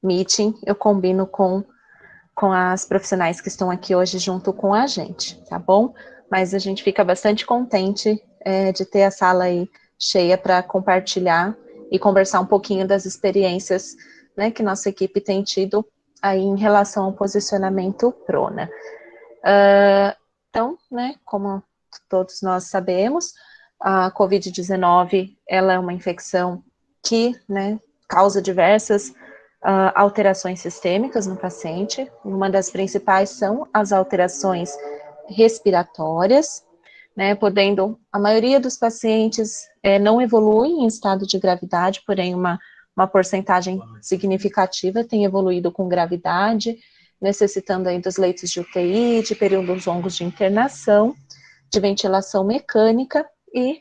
meeting, eu combino com as profissionais que estão aqui hoje junto com a gente, tá bom? Mas a gente fica bastante contente de ter a sala aí cheia para compartilhar e conversar um pouquinho das experiências, né, que nossa equipe tem tido aí em relação ao posicionamento Prona. Então, né, como todos nós sabemos, a COVID-19, ela é uma infecção que, né, causa diversas alterações sistêmicas no paciente. Uma das principais são as alterações respiratórias, né, podendo, a maioria dos pacientes não evolui em estado de gravidade, porém uma porcentagem significativa tem evoluído com gravidade, necessitando aí dos leitos de UTI, de períodos longos de internação, de ventilação mecânica e,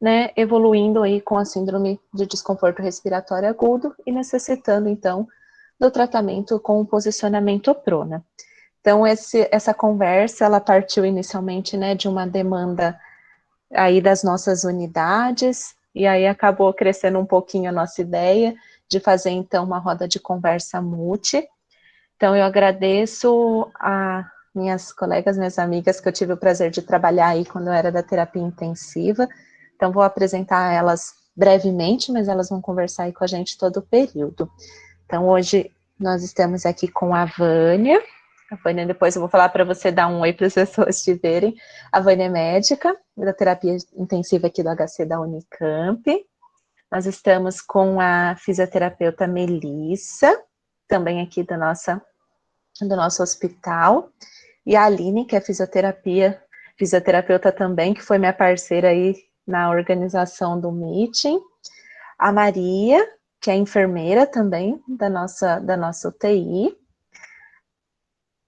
né, evoluindo aí com a síndrome de desconforto respiratório agudo e necessitando, então, do tratamento com o posicionamento Prona. Então, essa conversa, ela partiu inicialmente, né, de uma demanda aí das nossas unidades, e aí acabou crescendo um pouquinho a nossa ideia de fazer, então, uma roda de conversa multi. Então, eu agradeço a minhas colegas, minhas amigas, que eu tive o prazer de trabalhar aí quando eu era da terapia intensiva. Então, vou apresentar elas brevemente, mas elas vão conversar aí com a gente todo o período. Então, hoje nós estamos aqui com a Vânia. A Vânia, depois eu vou falar para você dar um oi para as pessoas te verem. A Vânia é médica da terapia intensiva aqui do HC da Unicamp. Nós estamos com a fisioterapeuta Melissa, também aqui do nosso hospital. E a Aline, que é fisioterapeuta também, que foi minha parceira aí na organização do meeting. A Maria, que é enfermeira também da nossa UTI.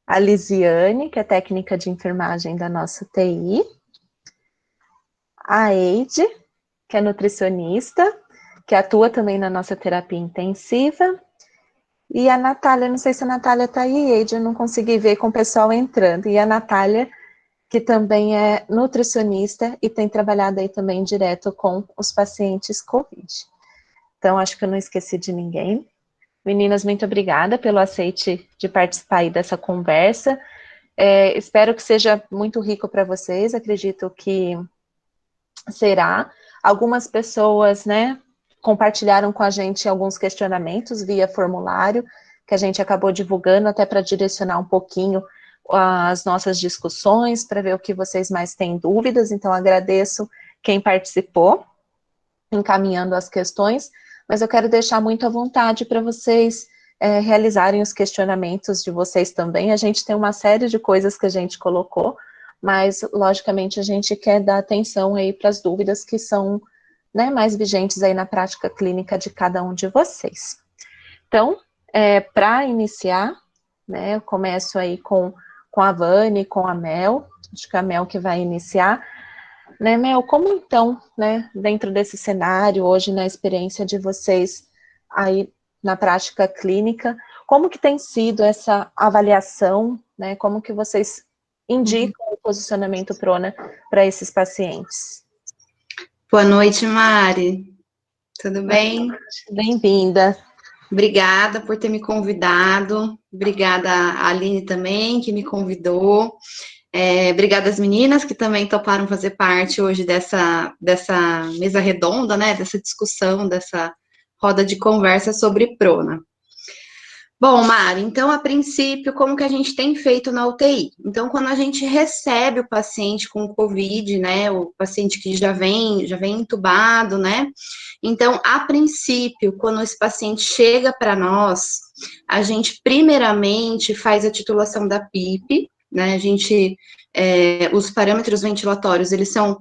A Lisiane, que é técnica de enfermagem da nossa UTI. A Eide, que é nutricionista, que atua também na nossa terapia intensiva. E a Natália, não sei se a Natália está aí, Eide, eu não consegui ver com o pessoal entrando. E a Natália, que também é nutricionista e tem trabalhado aí também direto com os pacientes COVID. Então, acho que eu não esqueci de ninguém. Meninas, muito obrigada pelo aceite de participar aí dessa conversa. Espero que seja muito rico para vocês, acredito que será. Algumas pessoas, né, compartilharam com a gente alguns questionamentos via formulário, que a gente acabou divulgando até para direcionar um pouquinho as nossas discussões, para ver o que vocês mais têm dúvidas. Então, agradeço quem participou, encaminhando as questões, mas eu quero deixar muito à vontade para vocês realizarem os questionamentos de vocês também. A gente tem uma série de coisas que a gente colocou, mas, logicamente, a gente quer dar atenção aí para as dúvidas que são, né, mais vigentes aí na prática clínica de cada um de vocês. Então, para iniciar, né, eu começo aí com a Vânia, com a Mel, acho que é a Mel que vai iniciar. Né, Mel, como então, né, dentro desse cenário, hoje na experiência de vocês aí na prática clínica, como que tem sido essa avaliação, né, como que vocês indicam o posicionamento Prona para esses pacientes? Boa noite, Mari. Tudo bem? Bem-vinda. Obrigada por ter me convidado. Obrigada a Aline também, que me convidou. Obrigada às meninas que também toparam fazer parte hoje dessa mesa redonda, né? Dessa discussão, dessa roda de conversa sobre Prona. Bom, Mari, então, a princípio, como que a gente tem feito na UTI? Então, quando a gente recebe o paciente com COVID, né, o paciente que já vem entubado, né, então, a princípio, quando esse paciente chega para nós, a gente, primeiramente, faz a titulação da PIP, né, os parâmetros ventilatórios, eles são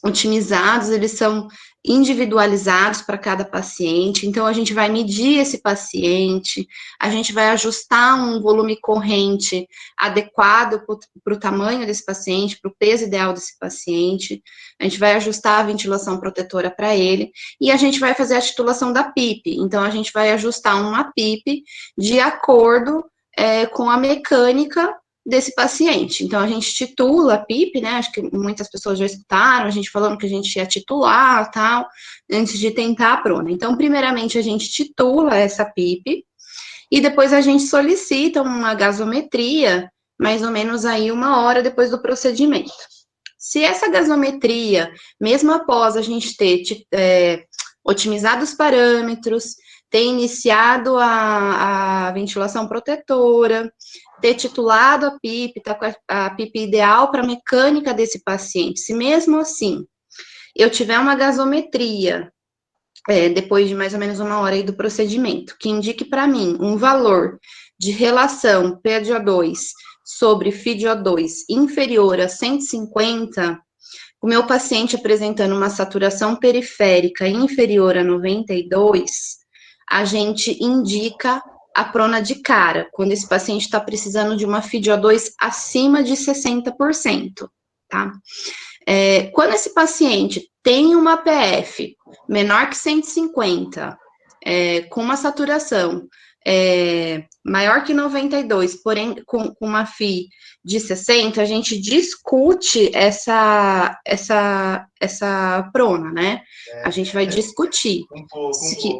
otimizados, eles são individualizados para cada paciente, então a gente vai medir esse paciente, a gente vai ajustar um volume corrente adequado para o tamanho desse paciente, para o peso ideal desse paciente, a gente vai ajustar a ventilação protetora para ele, e a gente vai fazer a titulação da PIP, então a gente vai ajustar uma PIP de acordo com a mecânica desse paciente. Então, a gente titula a PIP, né? Acho que muitas pessoas já escutaram, a gente falando que a gente ia titular, tal, antes de tentar a prona. Então, primeiramente, a gente titula essa PIP, e depois a gente solicita uma gasometria, mais ou menos aí 1 hora depois do procedimento. Se essa gasometria, mesmo após a gente ter otimizado os parâmetros, ter iniciado a ventilação protetora, ter titulado a PIP, tá com a PIP ideal para a mecânica desse paciente, se mesmo assim eu tiver uma gasometria, depois de mais ou menos 1 hora aí do procedimento, que indique para mim um valor de relação PaO2 sobre FiDO2 inferior a 150, o meu paciente apresentando uma saturação periférica inferior a 92, a gente indica a prona de cara, quando esse paciente está precisando de uma FiDO2 acima de 60%, tá? Quando esse paciente tem uma PF menor que 150, com uma saturação maior que 92, porém com uma FI de 60, a gente discute essa prona, né? A gente vai discutir,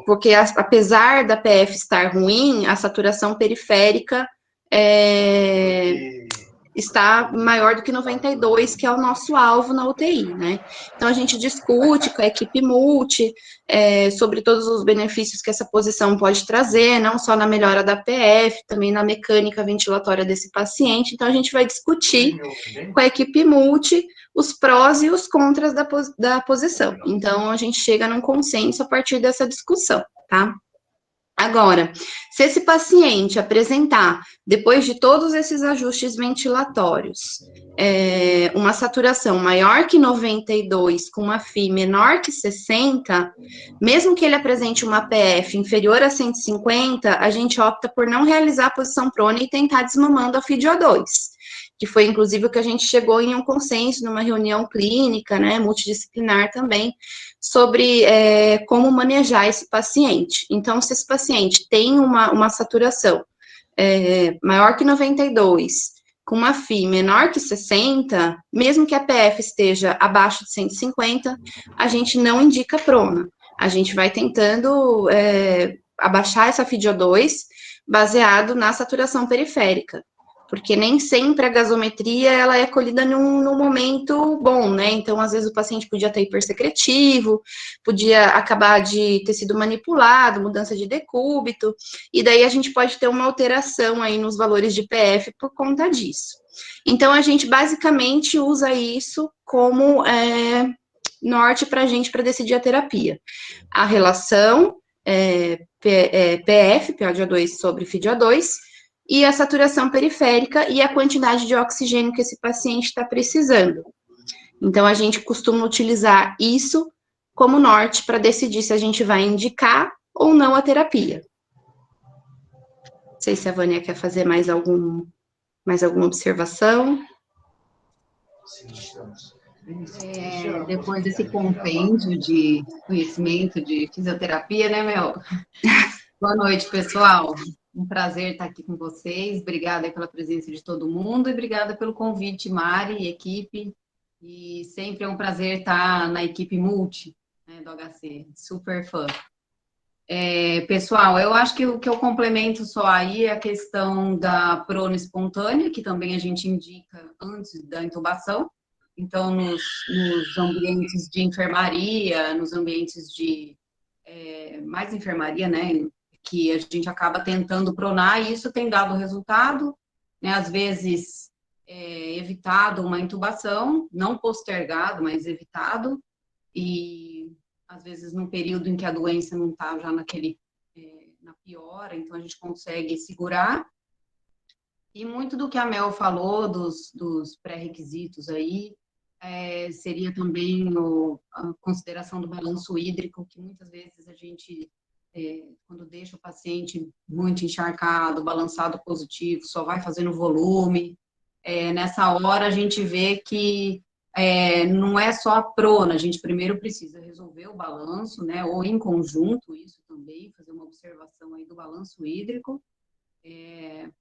porque apesar da PF estar ruim, a saturação periférica está maior do que 92, que é o nosso alvo na UTI, né? Então, a gente discute com a equipe multi sobre todos os benefícios que essa posição pode trazer, não só na melhora da PF, também na mecânica ventilatória desse paciente. Então, a gente vai discutir com a equipe multi os prós e os contras da posição. Então, a gente chega num consenso a partir dessa discussão, tá? Agora, se esse paciente apresentar, depois de todos esses ajustes ventilatórios, uma saturação maior que 92, com uma FI menor que 60, mesmo que ele apresente uma PF inferior a 150, a gente opta por não realizar a posição prona e tentar desmamando a FiDO2, que foi, inclusive, o que a gente chegou em um consenso numa reunião clínica, né, multidisciplinar também, sobre como manejar esse paciente. Então, se esse paciente tem uma saturação maior que 92, com uma FI menor que 60, mesmo que a PF esteja abaixo de 150, a gente não indica prona. A gente vai tentando abaixar essa FiDO2 baseado na saturação periférica, porque nem sempre a gasometria ela é colhida num momento bom, né? Então, às vezes, o paciente podia ter hipersecretivo, podia acabar de ter sido manipulado, mudança de decúbito, e daí a gente pode ter uma alteração aí nos valores de PF por conta disso. Então, a gente basicamente usa isso como norte para a gente para decidir a terapia. A relação PF, PaO2 sobre FiDO2, e a saturação periférica e a quantidade de oxigênio que esse paciente está precisando. Então, a gente costuma utilizar isso como norte para decidir se a gente vai indicar ou não a terapia. Não sei se a Vânia quer fazer mais alguma observação. Depois desse compêndio de conhecimento de fisioterapia, né, Mel? Boa noite, pessoal. Um prazer estar aqui com vocês. Obrigada pela presença de todo mundo e obrigada pelo convite, Mari e equipe. E sempre é um prazer estar na equipe multi, né, do HC. Super fã. Pessoal, eu acho que o que eu complemento só aí é a questão da prona espontânea, que também a gente indica antes da intubação. Então, nos ambientes de enfermaria, nos ambientes de mais enfermaria, né, que a gente acaba tentando pronar, e isso tem dado resultado, né, às vezes evitado uma intubação, não postergado, mas evitado, e às vezes no período em que a doença não está já na piora, então a gente consegue segurar. E muito do que a Mel falou, dos pré-requisitos aí, seria também a consideração do balanço hídrico, que muitas vezes a gente, quando deixa o paciente muito encharcado, balançado positivo, só vai fazendo volume, nessa hora a gente vê que não é só a prona, a gente primeiro precisa resolver o balanço, né, ou em conjunto, isso também, fazer uma observação aí do balanço hídrico,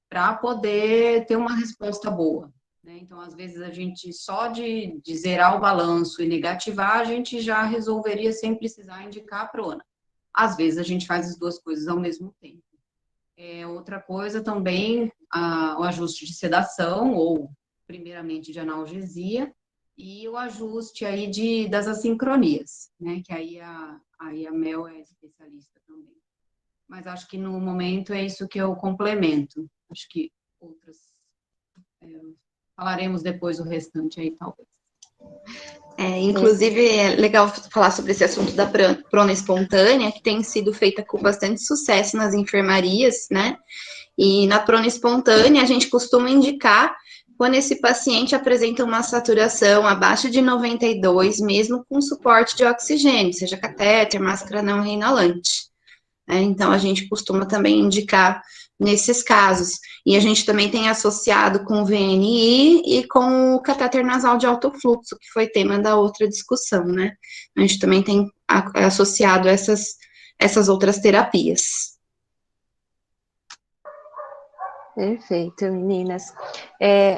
para poder ter uma resposta boa, né? Então, às vezes, a gente só de zerar o balanço e negativar, a gente já resolveria sem precisar indicar a prona. Às vezes, a gente faz as duas coisas ao mesmo tempo. Outra coisa também, o ajuste de sedação, ou primeiramente de analgesia, e o ajuste aí das assincronias, né? Que aí a Mel é especialista também. Mas acho que no momento é isso que eu complemento. Acho que outras... falaremos depois o restante aí, talvez. Inclusive, é legal falar sobre esse assunto da prona espontânea, que tem sido feita com bastante sucesso nas enfermarias, né? E na prona espontânea, a gente costuma indicar quando esse paciente apresenta uma saturação abaixo de 92, mesmo com suporte de oxigênio, seja catéter, máscara não reinalante. Então, a gente costuma também indicar nesses casos. E a gente também tem associado com o VNI e com o catéter nasal de alto fluxo, que foi tema da outra discussão, né? A gente também tem associado essas outras terapias. Perfeito, meninas.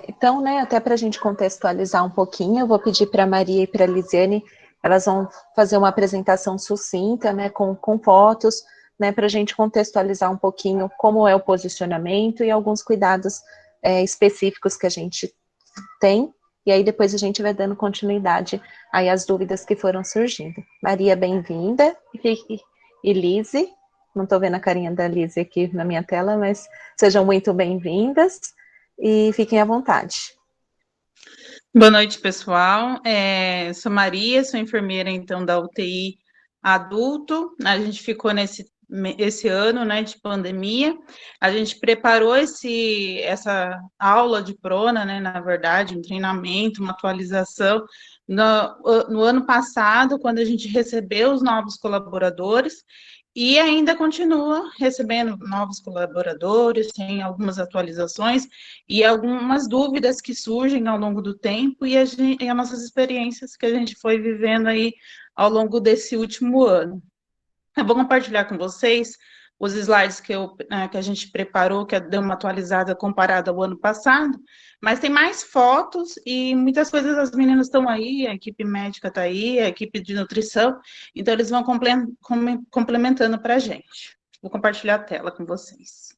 Então, né, até para a gente contextualizar um pouquinho, eu vou pedir para a Maria e para a Lisiane, elas vão fazer uma apresentação sucinta, né, com fotos, né, para a gente contextualizar um pouquinho como é o posicionamento e alguns cuidados específicos que a gente tem, e aí depois a gente vai dando continuidade aí às dúvidas que foram surgindo. Maria, bem-vinda, e Lise, não estou vendo a carinha da Lise aqui na minha tela, mas sejam muito bem-vindas e fiquem à vontade. Boa noite, pessoal. Sou Maria, sou enfermeira, então, da UTI adulto. A gente ficou esse ano, né, de pandemia. A gente preparou essa aula de prona, né, na verdade, um treinamento, uma atualização, no ano passado, quando a gente recebeu os novos colaboradores, e ainda continua recebendo novos colaboradores, tem algumas atualizações e algumas dúvidas que surgem ao longo do tempo e as nossas experiências que a gente foi vivendo aí ao longo desse último ano. Eu vou compartilhar com vocês os slides que a gente preparou, que deu uma atualizada comparada ao ano passado, mas tem mais fotos e muitas coisas as meninas estão aí, a equipe médica está aí, a equipe de nutrição, então eles vão complementando para a gente. Vou compartilhar a tela com vocês.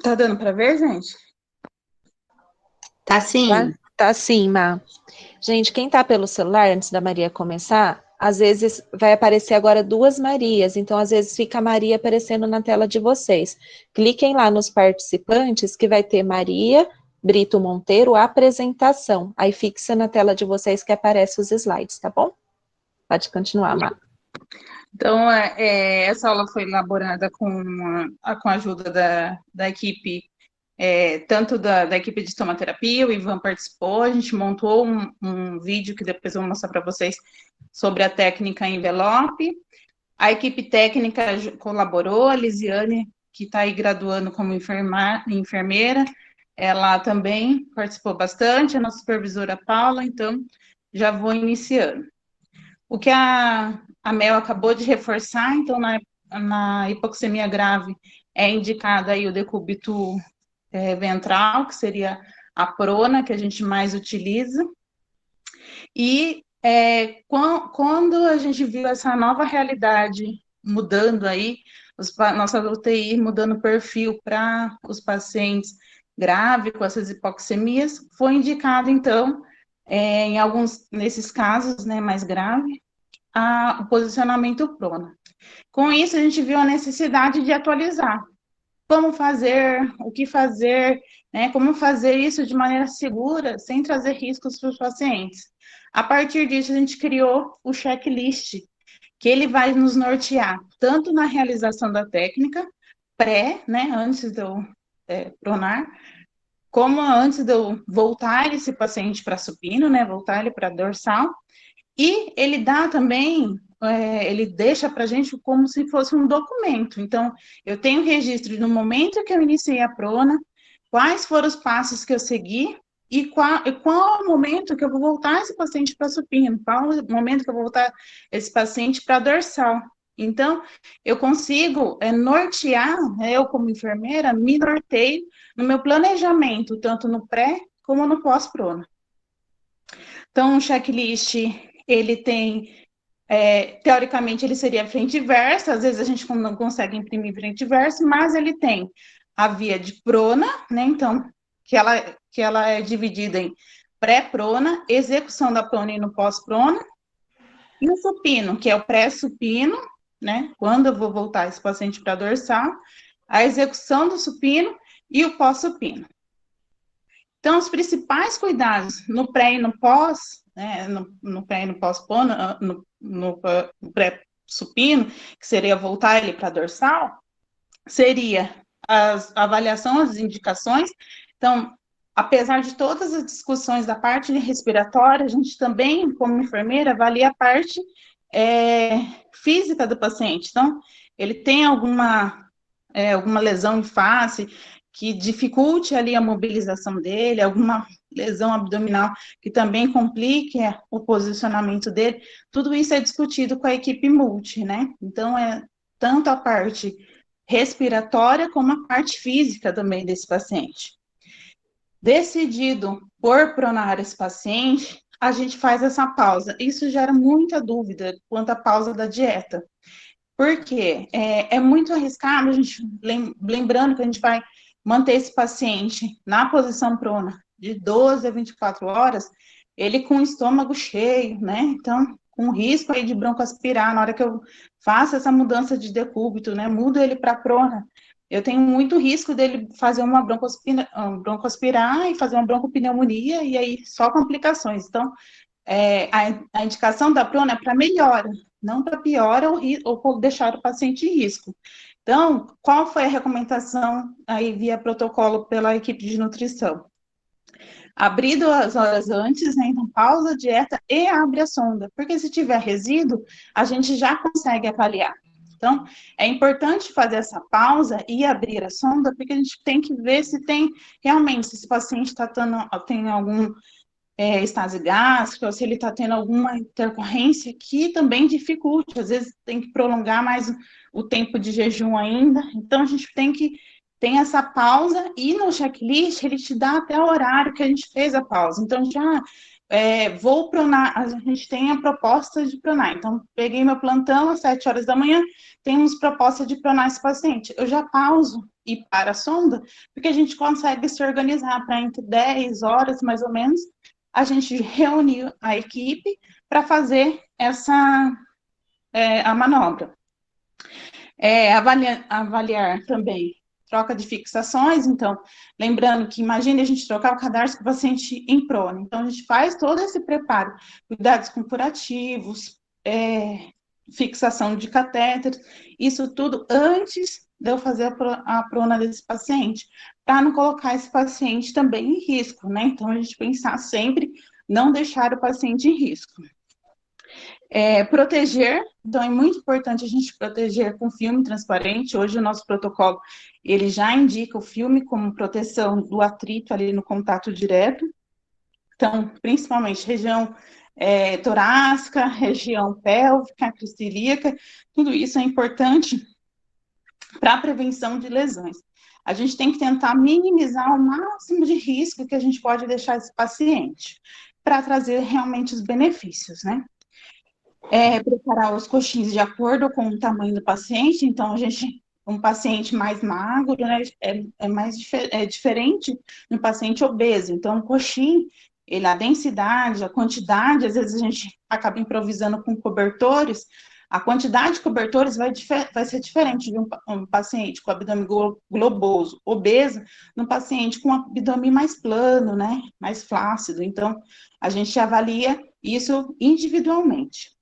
Tá dando para ver, gente? Tá sim. Tá sim, Má. Gente, quem tá pelo celular, antes da Maria começar, às vezes vai aparecer agora duas Marias, então às vezes fica a Maria aparecendo na tela de vocês. Cliquem lá nos participantes que vai ter Maria Brito Monteiro, apresentação. Aí fixa na tela de vocês que aparece os slides, tá bom? Pode continuar, Má. Então, essa aula foi elaborada com a ajuda da equipe, tanto da equipe de estomaterapia, o Ivan participou, a gente montou um vídeo que depois eu vou mostrar para vocês sobre a técnica envelope. A equipe técnica colaborou, a Lisiane, que está aí graduando como enfermeira, ela também participou bastante, a nossa supervisora Paula, então já vou iniciando. O que a Mel acabou de reforçar, então, na hipoxemia grave, é indicado aí o decúbito ventral, que seria a prona, que a gente mais utiliza. E quando a gente viu essa nova realidade mudando aí, nossa UTI mudando o perfil para os pacientes graves com essas hipoxemias, foi indicado, então, em alguns, nesses casos, né, mais grave, o posicionamento prona. Com isso, a gente viu a necessidade de atualizar. Como fazer, o que fazer, né, como fazer isso de maneira segura, sem trazer riscos para os pacientes. A partir disso, a gente criou o checklist, que ele vai nos nortear, tanto na realização da técnica, né, antes de eu pronar, como antes de eu voltar esse paciente para supino, né, voltar ele para dorsal, e ele dá também, ele deixa para a gente como se fosse um documento. Então, eu tenho registro no momento que eu iniciei a prona, quais foram os passos que eu segui, e qual é o momento que eu vou voltar esse paciente para supino, qual é o momento que eu vou voltar esse paciente para dorsal. Então, eu consigo nortear, eu como enfermeira, me norteio no meu planejamento, tanto no pré como no pós-prona. Então, o checklist, ele tem, teoricamente, ele seria frente e verso, às vezes a gente não consegue imprimir frente e verso, mas ele tem a via de prona, né, então, que ela é dividida em pré-prona, execução da prona e no pós-prona, e o supino, que é o pré-supino, né, quando eu vou voltar esse paciente para dorsal, a execução do supino e o pós-supino. Então, os principais cuidados no pré e no pós, né, no pré e no pós-prona, no pré-supino, que seria voltar ele para dorsal, seria a avaliação das indicações. Então, apesar de todas as discussões da parte respiratória, a gente também, como enfermeira, avalia a parte física do paciente. Então, ele tem alguma lesão em face que dificulte ali a mobilização dele, alguma lesão abdominal que também complique o posicionamento dele, tudo isso é discutido com a equipe multi, né? Então, tanto a parte respiratória como a parte física também desse paciente. Decidido por pronar esse paciente, a gente faz essa pausa. Isso gera muita dúvida quanto à pausa da dieta. Por quê? É muito arriscado, a gente, lembrando que a gente vai manter esse paciente na posição prona de 12 a 24 horas, ele com o estômago cheio, né? Então, com risco aí de broncoaspirar, na hora que eu faço essa mudança de decúbito, né? Mudo ele para prona, eu tenho muito risco dele fazer uma broncoaspirar e fazer uma broncopneumonia, e aí só complicações. Então, a indicação da prona é para melhora, não para piora ou deixar o paciente em risco. Então, qual foi a recomendação aí via protocolo pela equipe de nutrição? Abrir 2 horas antes, né? Então, pausa a dieta e abre a sonda, porque se tiver resíduo, a gente já consegue avaliar. Então, é importante fazer essa pausa e abrir a sonda, porque a gente tem que ver se tem realmente, se esse paciente tem algum estase gástrica, ou se ele está tendo alguma intercorrência que também dificulte, às vezes tem que prolongar mais o tempo de jejum ainda, então a gente tem essa pausa, e no checklist ele te dá até o horário que a gente fez a pausa, então já vou pronar, a gente tem a proposta de pronar, então peguei meu plantão às 7 horas da manhã, temos proposta de pronar esse paciente, eu já pauso e para a sonda, porque a gente consegue se organizar para entre 10 horas, mais ou menos, a gente reuniu a equipe para fazer a manobra. Avaliar também troca de fixações, então, lembrando que, imagine a gente trocar o cadarço com o paciente em prona, então a gente faz todo esse preparo, cuidados com curativos, fixação de catéteres, isso tudo antes de eu fazer a prona desse paciente, para não colocar esse paciente também em risco, né? Então, a gente pensar sempre, não deixar o paciente em risco. Proteger, então é muito importante a gente proteger com filme transparente. Hoje o nosso protocolo, ele já indica o filme como proteção do atrito ali no contato direto. Então, principalmente região torácica, região pélvica, cristilíaca, tudo isso é importante para a prevenção de lesões. A gente tem que tentar minimizar o máximo de risco que a gente pode deixar esse paciente, para trazer realmente os benefícios, né? Preparar os coxins de acordo com o tamanho do paciente, então um paciente mais magro, né, é diferente do paciente obeso, então o coxim, a densidade, a quantidade, às vezes a gente acaba improvisando com cobertores, a quantidade de cobertores vai ser diferente de um paciente com abdômen globoso, obeso, no paciente com abdômen mais plano, né, mais flácido, então a gente avalia isso individualmente.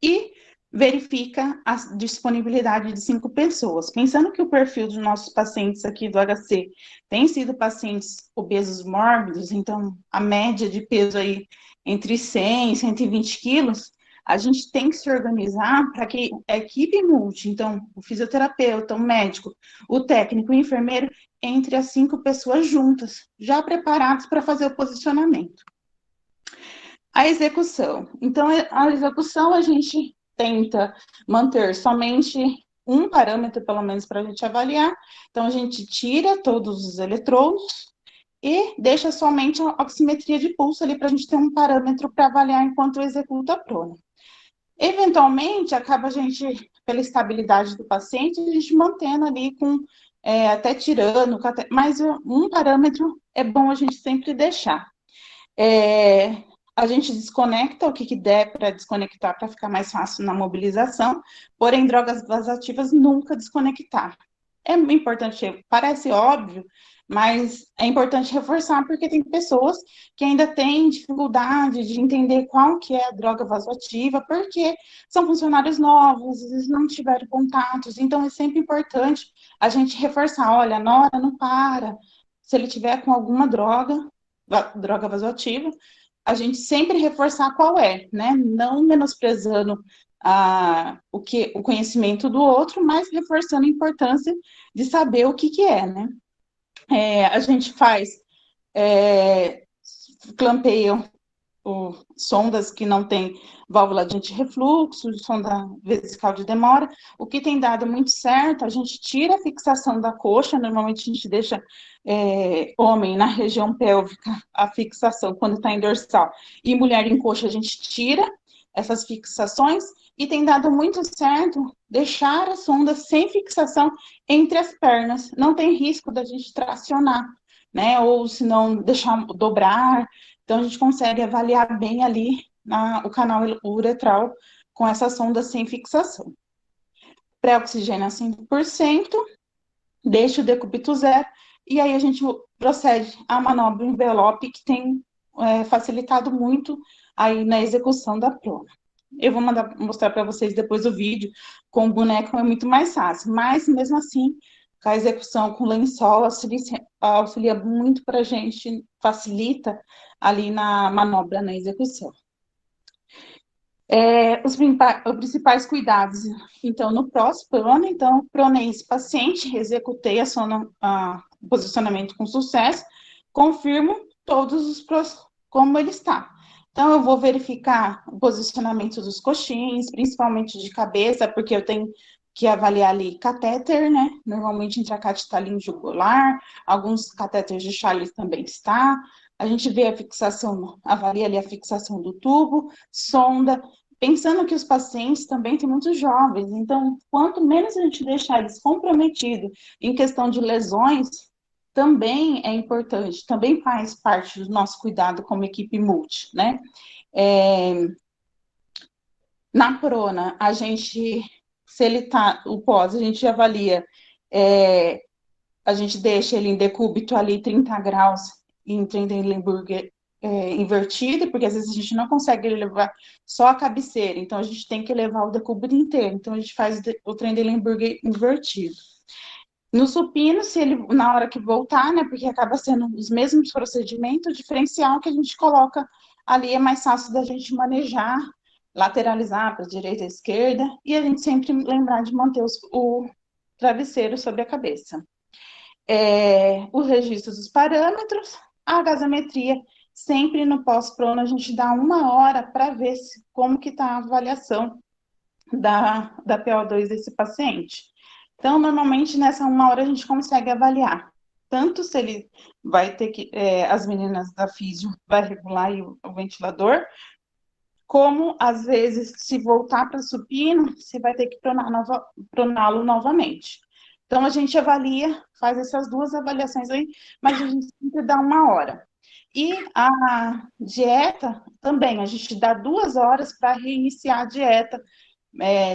E verifica a disponibilidade de 5 pessoas. Pensando que o perfil dos nossos pacientes aqui do HC tem sido pacientes obesos mórbidos, então a média de peso aí entre 100 e 120 quilos, a gente tem que se organizar para que a equipe multi, então, o fisioterapeuta, o médico, o técnico, o enfermeiro, entre as 5 pessoas juntas, já preparados para fazer o posicionamento. A execução. Então, a execução a gente tenta manter somente um parâmetro, pelo menos, para a gente avaliar. Então, a gente tira todos os eletrodos e deixa somente a oximetria de pulso ali para a gente ter um parâmetro para avaliar enquanto executa a prona. Eventualmente, acaba a gente, pela estabilidade do paciente, a gente mantendo ali com, até tirando, mas um parâmetro é bom a gente sempre deixar. A gente desconecta o que der para desconectar para ficar mais fácil na mobilização, porém, drogas vasoativas nunca desconectar. É importante, parece óbvio, mas é importante reforçar porque tem pessoas que ainda têm dificuldade de entender qual que é a droga vasoativa, porque são funcionários novos, eles não tiveram contatos, então é sempre importante a gente reforçar, olha, a Nora não para, se ele tiver com alguma droga vasoativa, a gente sempre reforçar qual é, né? Não menosprezando o conhecimento do outro, mas reforçando a importância de saber o que é, né? A gente faz clampeio, sondas que não tem válvula de antirrefluxo, sonda vesical de demora. O que tem dado muito certo, a gente tira a fixação da coxa, normalmente a gente deixa homem na região pélvica, a fixação quando está em dorsal, e mulher em coxa a gente tira essas fixações, e tem dado muito certo deixar a sonda sem fixação entre as pernas, não tem risco da gente tracionar, né, ou se não deixar dobrar, então a gente consegue avaliar bem ali o canal uretral com essa sonda sem fixação. Pré-oxigênio a 5%, deixa o decúbito zero, e aí a gente procede à manobra envelope, que tem facilitado muito aí na execução da prona. Eu vou mostrar para vocês depois o vídeo com o boneco, é muito mais fácil, mas mesmo assim, com a execução com lençol, auxilia muito para a gente, facilita ali na manobra, na execução. Os principais cuidados, então, no prona, então, pronei esse paciente, executei o posicionamento com sucesso, confirmo todos os como ele está. Então, eu vou verificar o posicionamento dos coxins, principalmente de cabeça, porque eu tenho que avaliar ali catéter, né? Normalmente intracatetalino jugular, alguns catéteres de Charles também está. A gente vê a fixação, avalia ali a fixação do tubo, sonda, pensando que os pacientes também têm muitos jovens, então, quanto menos a gente deixar eles comprometidos em questão de lesões, também é importante, também faz parte do nosso cuidado como equipe multi, né? Na prona, a gente, se ele tá, o pós, a gente avalia, a gente deixa ele em decúbito ali 30 graus em Trendelenburg invertido, porque às vezes a gente não consegue levar só a cabeceira, então a gente tem que levar o decúbito inteiro, então a gente faz o Trendelenburg invertido. No supino, se ele, na hora que voltar, né, porque acaba sendo os mesmos procedimentos, o diferencial que a gente coloca ali é mais fácil da gente manejar, lateralizar para a direita e esquerda, e a gente sempre lembrar de manter o travesseiro sobre a cabeça. Os registros dos parâmetros, a gasometria, sempre no pós-prono a gente dá 1 hora para ver como que está a avaliação da PO2 desse paciente. Então, normalmente, nessa 1 hora a gente consegue avaliar, tanto se ele vai ter que, as meninas da físio vai regular o ventilador, como, às vezes, se voltar para supino, você vai ter que proná-lo novamente. Então, a gente avalia, faz essas 2 avaliações aí, mas a gente sempre dá 1 hora. E a dieta também, a gente dá 2 horas para reiniciar a dieta,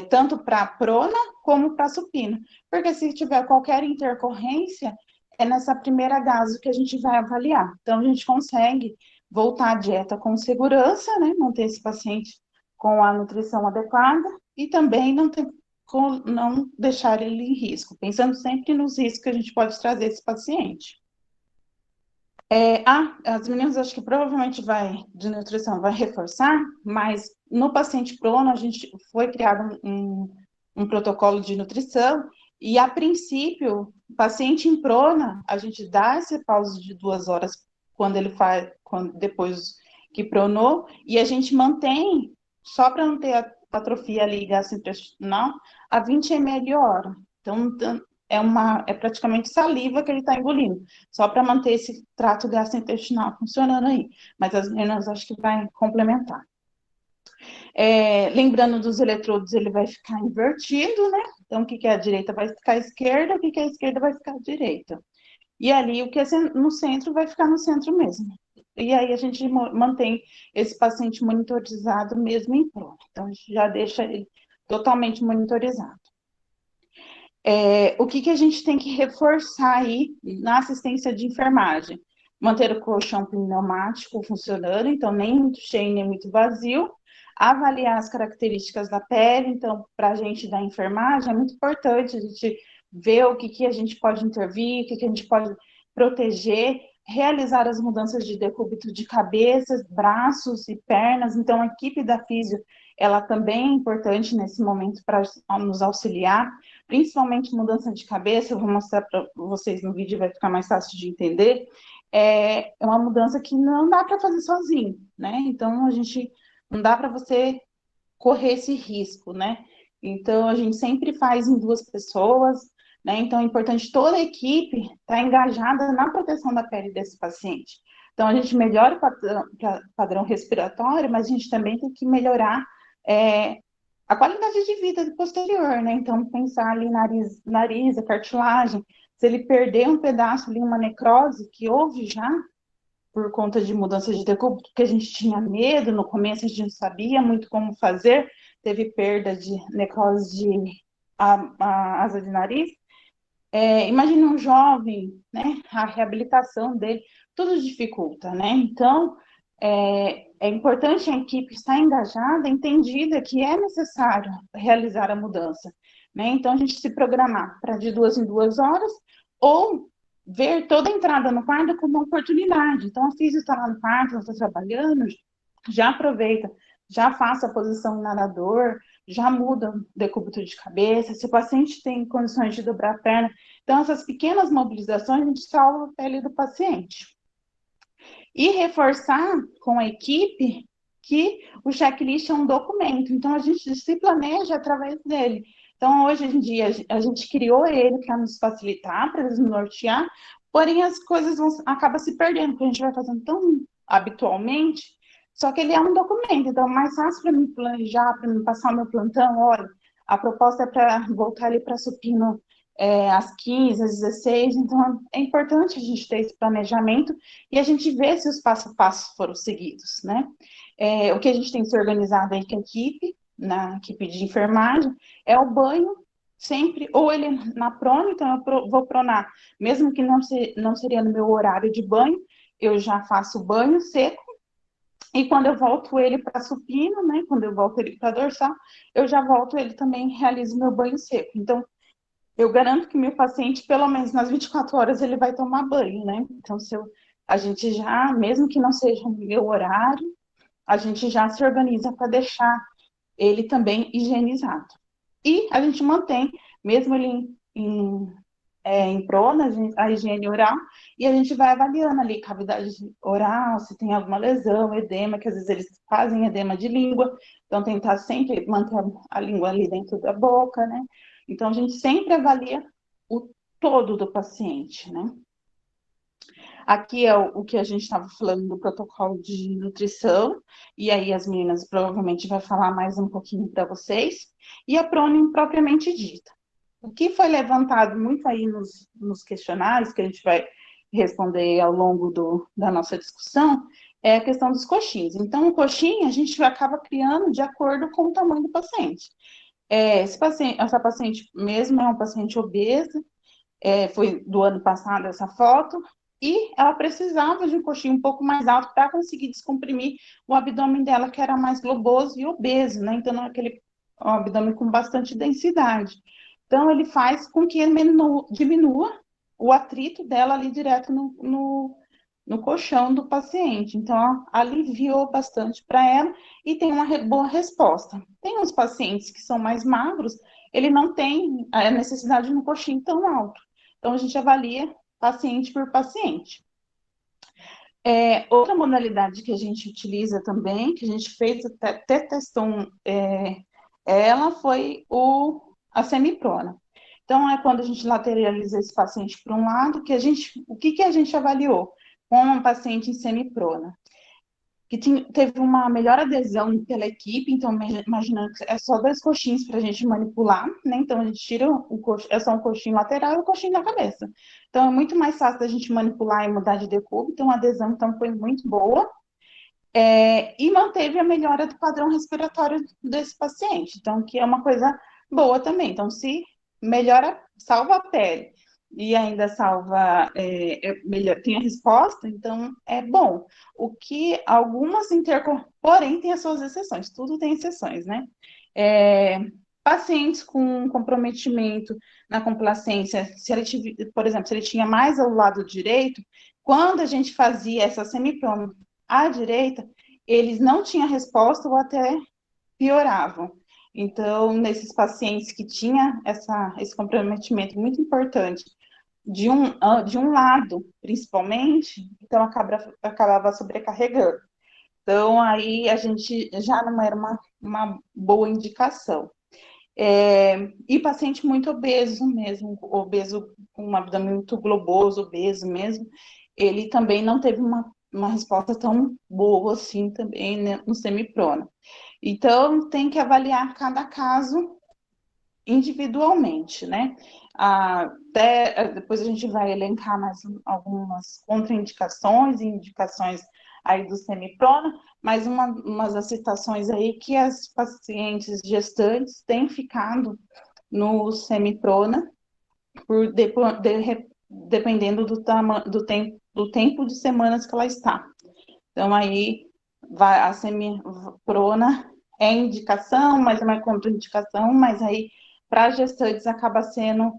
tanto para prona como para supino. Porque se tiver qualquer intercorrência, é nessa primeira gaso que a gente vai avaliar. Então, a gente consegue voltar à dieta com segurança, né? Manter esse paciente com a nutrição adequada e também não deixar ele em risco, pensando sempre nos riscos que a gente pode trazer esse paciente. As meninas acho que provavelmente de nutrição vai reforçar, mas no paciente prono, a gente foi criado um protocolo de nutrição, e a princípio, paciente em prona, a gente dá esse pausa de 2 horas quando ele faz, depois que pronou, e a gente mantém, só para não ter atrofia ali gastrointestinal, a 20 ml hora. Então, é praticamente saliva que ele está engolindo, só para manter esse trato gastrointestinal funcionando aí. Mas as meninas acho que vai complementar. Lembrando dos eletrodos, ele vai ficar invertido, né? Então, o que é a direita vai ficar à esquerda, o que é a esquerda vai ficar à direita. E ali, o que é no centro vai ficar no centro mesmo. E aí, a gente mantém esse paciente monitorizado mesmo em pronto. Então, a gente já deixa ele totalmente monitorizado. O que a gente tem que reforçar aí na assistência de enfermagem? Manter o colchão pneumático funcionando, então nem muito cheio, nem muito vazio. Avaliar as características da pele, então, para a gente da enfermagem, é muito importante a gente ver o que a gente pode intervir, o que a gente pode proteger, realizar as mudanças de decúbito de cabeças, braços e pernas. Então, a equipe da físio, ela também é importante nesse momento para nos auxiliar, principalmente mudança de cabeça. Eu vou mostrar para vocês no vídeo, vai ficar mais fácil de entender. É uma mudança que não dá para fazer sozinho, né? Então, a gente não dá para você correr esse risco, né? Então, a gente sempre faz em 2 pessoas, né? Então, é importante toda a equipe estar engajada na proteção da pele desse paciente. Então, a gente melhora o padrão respiratório, mas a gente também tem que melhorar a qualidade de vida posterior, né? Então, pensar ali nariz, a cartilagem, se ele perder um pedaço ali, uma necrose, que houve já, por conta de mudança de decúbito, porque a gente tinha medo, no começo a gente não sabia muito como fazer, teve perda de necrose de asa de nariz. Imagina um jovem, né, a reabilitação dele, tudo dificulta, né? Então, é importante a equipe estar engajada, entendida que é necessário realizar a mudança, né? Então, a gente se programar para de 2 em 2 horas, ou ver toda a entrada no quarto como uma oportunidade. Então, a física está lá no quarto, ela está trabalhando, já aproveita, já faça a posição nadador, já muda o decúbito de cabeça, se o paciente tem condições de dobrar a perna. Então, essas pequenas mobilizações, a gente salva a pele do paciente. E reforçar com a equipe que o checklist é um documento, então a gente se planeja através dele. Então, hoje em dia, a gente criou ele para nos facilitar, para nos nortear, porém as coisas acabam se perdendo, porque a gente vai fazendo tão habitualmente, só que ele é um documento, então é mais fácil para me planejar, para me passar o meu plantão. Olha, a proposta é para voltar ali para supino às 15, às 16, então é importante a gente ter esse planejamento e a gente ver se os passo a passo foram seguidos, né? O que a gente tem se organizado aí com a equipe, na equipe de enfermagem, é o banho sempre, ou ele na prona, então eu vou pronar, mesmo que não seria no meu horário de banho, eu já faço o banho seco, e quando eu volto ele para supino, né, quando eu volto ele para dorsal, eu já volto ele também, realizo meu banho seco. Então, eu garanto que meu paciente, pelo menos nas 24 horas, ele vai tomar banho, né? Então, a gente já, mesmo que não seja o meu horário, a gente já se organiza para deixar ele também higienizado. E a gente mantém, mesmo ele em prona, a higiene oral, e a gente vai avaliando ali cavidade oral, se tem alguma lesão, edema, que às vezes eles fazem edema de língua, então tentar sempre manter a língua ali dentro da boca, né? Então, a gente sempre avalia o todo do paciente, né? Aqui é o que a gente estava falando do protocolo de nutrição, e aí as meninas provavelmente vai falar mais um pouquinho para vocês, e a Prônio propriamente dita. O que foi levantado muito aí nos questionários, que a gente vai responder ao longo da nossa discussão, é a questão dos coxins. Então, o coxinho a gente acaba criando de acordo com o tamanho do paciente. Essa paciente mesmo é uma paciente obesa, foi do ano passado essa foto, e ela precisava de um coxinho um pouco mais alto para conseguir descomprimir o abdômen dela, que era mais globoso e obeso, né? Então, não é aquele abdômen com bastante densidade. Então, ele faz com que diminua o atrito dela ali direto no no colchão do paciente. Então, aliviou bastante para ela e tem uma boa resposta. Tem uns pacientes que são mais magros, ele não tem a necessidade de um coxim tão alto. Então, a gente avalia paciente por paciente. Outra modalidade que a gente utiliza também, que a gente fez, até testou ela, foi a semiprona. Então, é quando a gente lateraliza esse paciente para um lado, o que a gente avaliou com uma paciente em semiprona? Que teve uma melhor adesão pela equipe, então, imaginando que é só 2 coxins para a gente manipular, né? Então, a gente tira é só um coxinho lateral e o coxinho da cabeça. Então, é muito mais fácil da gente manipular e mudar de decúbito, então, a adesão então, foi muito boa. E manteve a melhora do padrão respiratório desse paciente, então, que é uma coisa boa também. Então, se melhora, salva a pele e ainda salva, tem a resposta, então é bom. O que algumas porém tem as suas exceções, tudo tem exceções, né? Pacientes com comprometimento na complacência, por exemplo, se ele tinha mais ao lado direito, quando a gente fazia essa semiprona à direita, eles não tinham resposta ou até pioravam. Então, nesses pacientes que tinham esse comprometimento muito importante, de um lado, principalmente, então acabava sobrecarregando. Então, aí a gente já não era uma boa indicação. E paciente muito obeso mesmo, obeso com um abdômen muito globoso, obeso mesmo, ele também não teve uma resposta tão boa assim também, né, no semiprona. Então, tem que avaliar cada caso individualmente, né? Depois a gente vai elencar mais algumas contraindicações e indicações aí do semiprona, mas umas das citações aí que as pacientes gestantes têm ficado no semiprona, dependendo do tempo de semanas que ela está. Então, aí, a semiprona é indicação, mas é uma contraindicação, mas aí, para gestantes, acaba sendo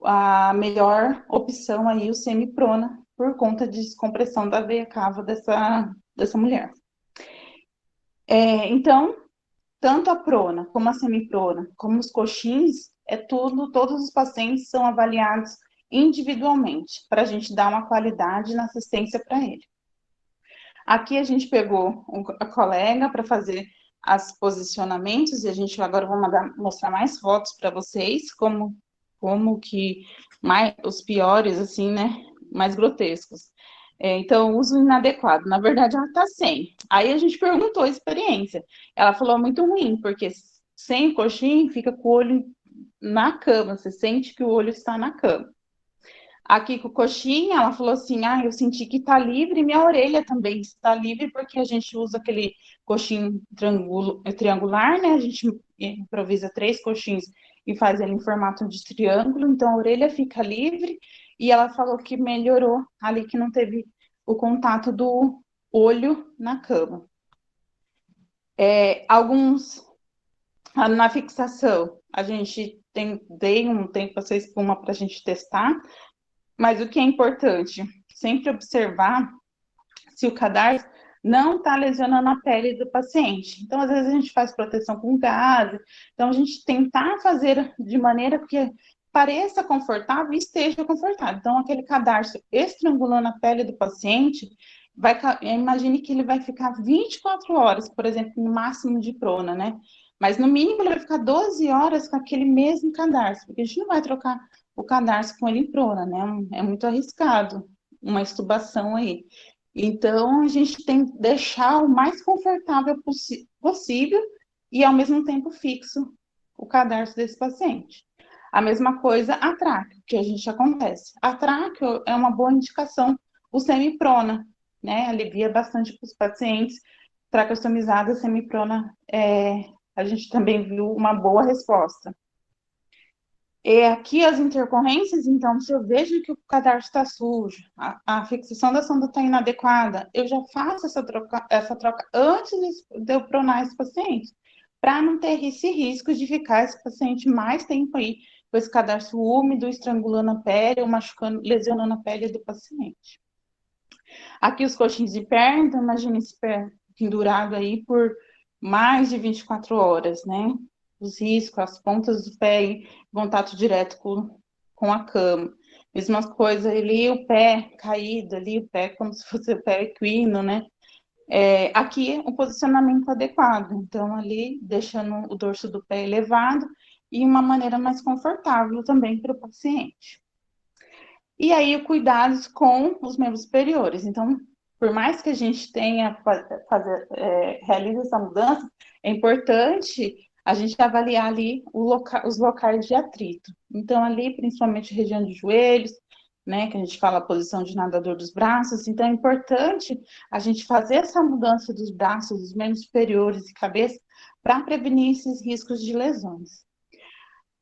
a melhor opção aí, o semiprona, por conta de descompressão da veia cava dessa mulher. Então, tanto a prona, como a semiprona, como os coxins, todos os pacientes são avaliados individualmente, para a gente dar uma qualidade na assistência para ele. Aqui a gente pegou a colega para fazer os posicionamentos, e a gente agora vai mostrar mais fotos para vocês, como que os piores, assim, né, mais grotescos. Então, uso inadequado. Na verdade, ela está sem. Aí a gente perguntou a experiência. Ela falou muito ruim, porque sem o coxinho fica com o olho na cama, você sente que o olho está na cama. Aqui com o coxinha, ela falou assim, eu senti que está livre, e minha orelha também está livre, porque a gente usa aquele coxinho triangular, né? A gente improvisa 3 coxins e faz ele em formato de triângulo, então a orelha fica livre, e ela falou que melhorou ali, que não teve o contato do olho na cama. Na fixação, a gente dei um tempo essa espuma para a gente testar, mas o que é importante, sempre observar se o cadarço não está lesionando a pele do paciente. Então, às vezes, a gente faz proteção com gás, então a gente tentar fazer de maneira que pareça confortável e esteja confortável. Então, aquele cadarço estrangulando a pele do paciente, imagine que ele vai ficar 24 horas, por exemplo, no máximo de prona, né? Mas, no mínimo, ele vai ficar 12 horas com aquele mesmo cadarço, porque a gente não vai trocar o cadarço com ele em prona, né? É muito arriscado uma extubação aí. Então, a gente tem que deixar o mais confortável possível e, ao mesmo tempo, fixo o cadarço desse paciente. A mesma coisa a tráqueo, que a gente acontece. A tráqueo é uma boa indicação, o semiprona, né? Alivia bastante para os pacientes. Traqueostomizada, semiprona, a gente também viu uma boa resposta. Aqui as intercorrências, então, se eu vejo que o cadarço está sujo, a fixação da sonda está inadequada, eu já faço essa troca antes de eu pronar esse paciente, para não ter esse risco de ficar esse paciente mais tempo aí com esse cadarço úmido, estrangulando a pele ou machucando, lesionando a pele do paciente. Aqui os coxins de pé, então imagine esse pé pendurado aí por mais de 24 horas, né? Os riscos, as pontas do pé em contato direto com a cama. Mesma coisa ali, o pé caído ali, o pé como se fosse o pé equino, né? Aqui o posicionamento adequado, então ali deixando o dorso do pé elevado e uma maneira mais confortável também para o paciente. E aí, cuidados com os membros superiores. Então, por mais que a gente realize essa mudança, é importante a gente avaliar ali os locais de atrito. Então, ali, principalmente região de joelhos, né, que a gente fala a posição de nadador dos braços, então é importante a gente fazer essa mudança dos braços, dos membros superiores e cabeça, para prevenir esses riscos de lesões.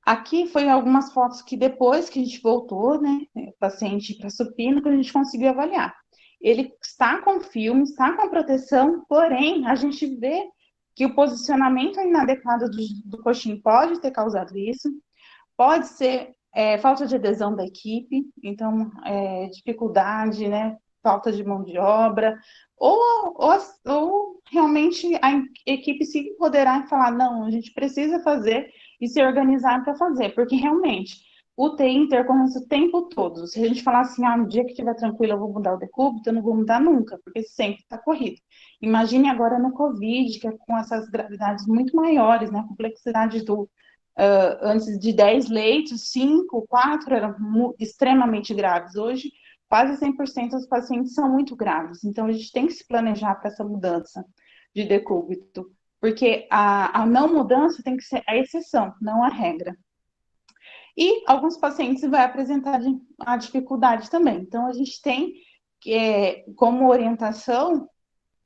Aqui foi algumas fotos que depois que a gente voltou, né, paciente para supino, que a gente conseguiu avaliar. Ele está com filme, está com proteção, porém, a gente vê que o posicionamento inadequado do coxim pode ter causado isso, pode ser falta de adesão da equipe, então, dificuldade, né, falta de mão de obra, ou realmente a equipe se empoderar e falar, não, a gente precisa fazer e se organizar para fazer, porque realmente o TI intercorrência o tempo todo. Se a gente falar assim, no dia que estiver tranquilo eu vou mudar o decúbito, eu não vou mudar nunca, porque sempre está corrido. Imagine agora no Covid, que é com essas gravidades muito maiores, né, a complexidade antes de 10 leitos, 5, 4 eram extremamente graves. Hoje, quase 100% dos pacientes são muito graves. Então, a gente tem que se planejar para essa mudança de decúbito, porque a não mudança tem que ser a exceção, não a regra. E alguns pacientes vai apresentar a dificuldade também. Então, a gente tem como orientação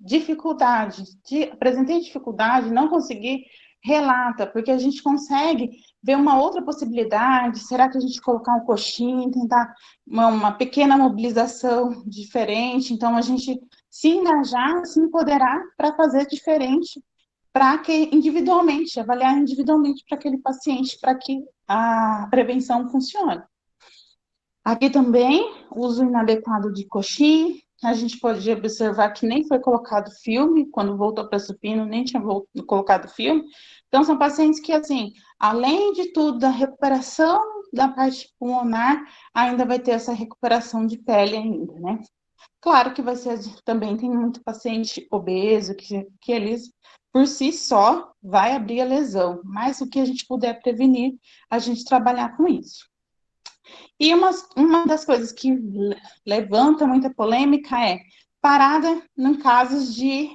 dificuldade. Apresentei dificuldade, não consegui, relata, porque a gente consegue ver uma outra possibilidade. Será que a gente colocar um coxinho, tentar uma pequena mobilização diferente? Então, a gente se engajar, se empoderar para fazer diferente, para que individualmente, avaliar individualmente para aquele paciente, para que a prevenção funcione. Aqui também, uso inadequado de coxim. A gente pode observar que nem foi colocado filme, quando voltou para supino, nem tinha colocado filme. Então, são pacientes que, assim, além de tudo, da recuperação da parte pulmonar, ainda vai ter essa recuperação de pele ainda, né? Claro que vai ser, também tem muito paciente obeso, que eles, por si só, vai abrir a lesão. Mas o que a gente puder prevenir, a gente trabalhar com isso. E uma das coisas que levanta muita polêmica é parada em casos de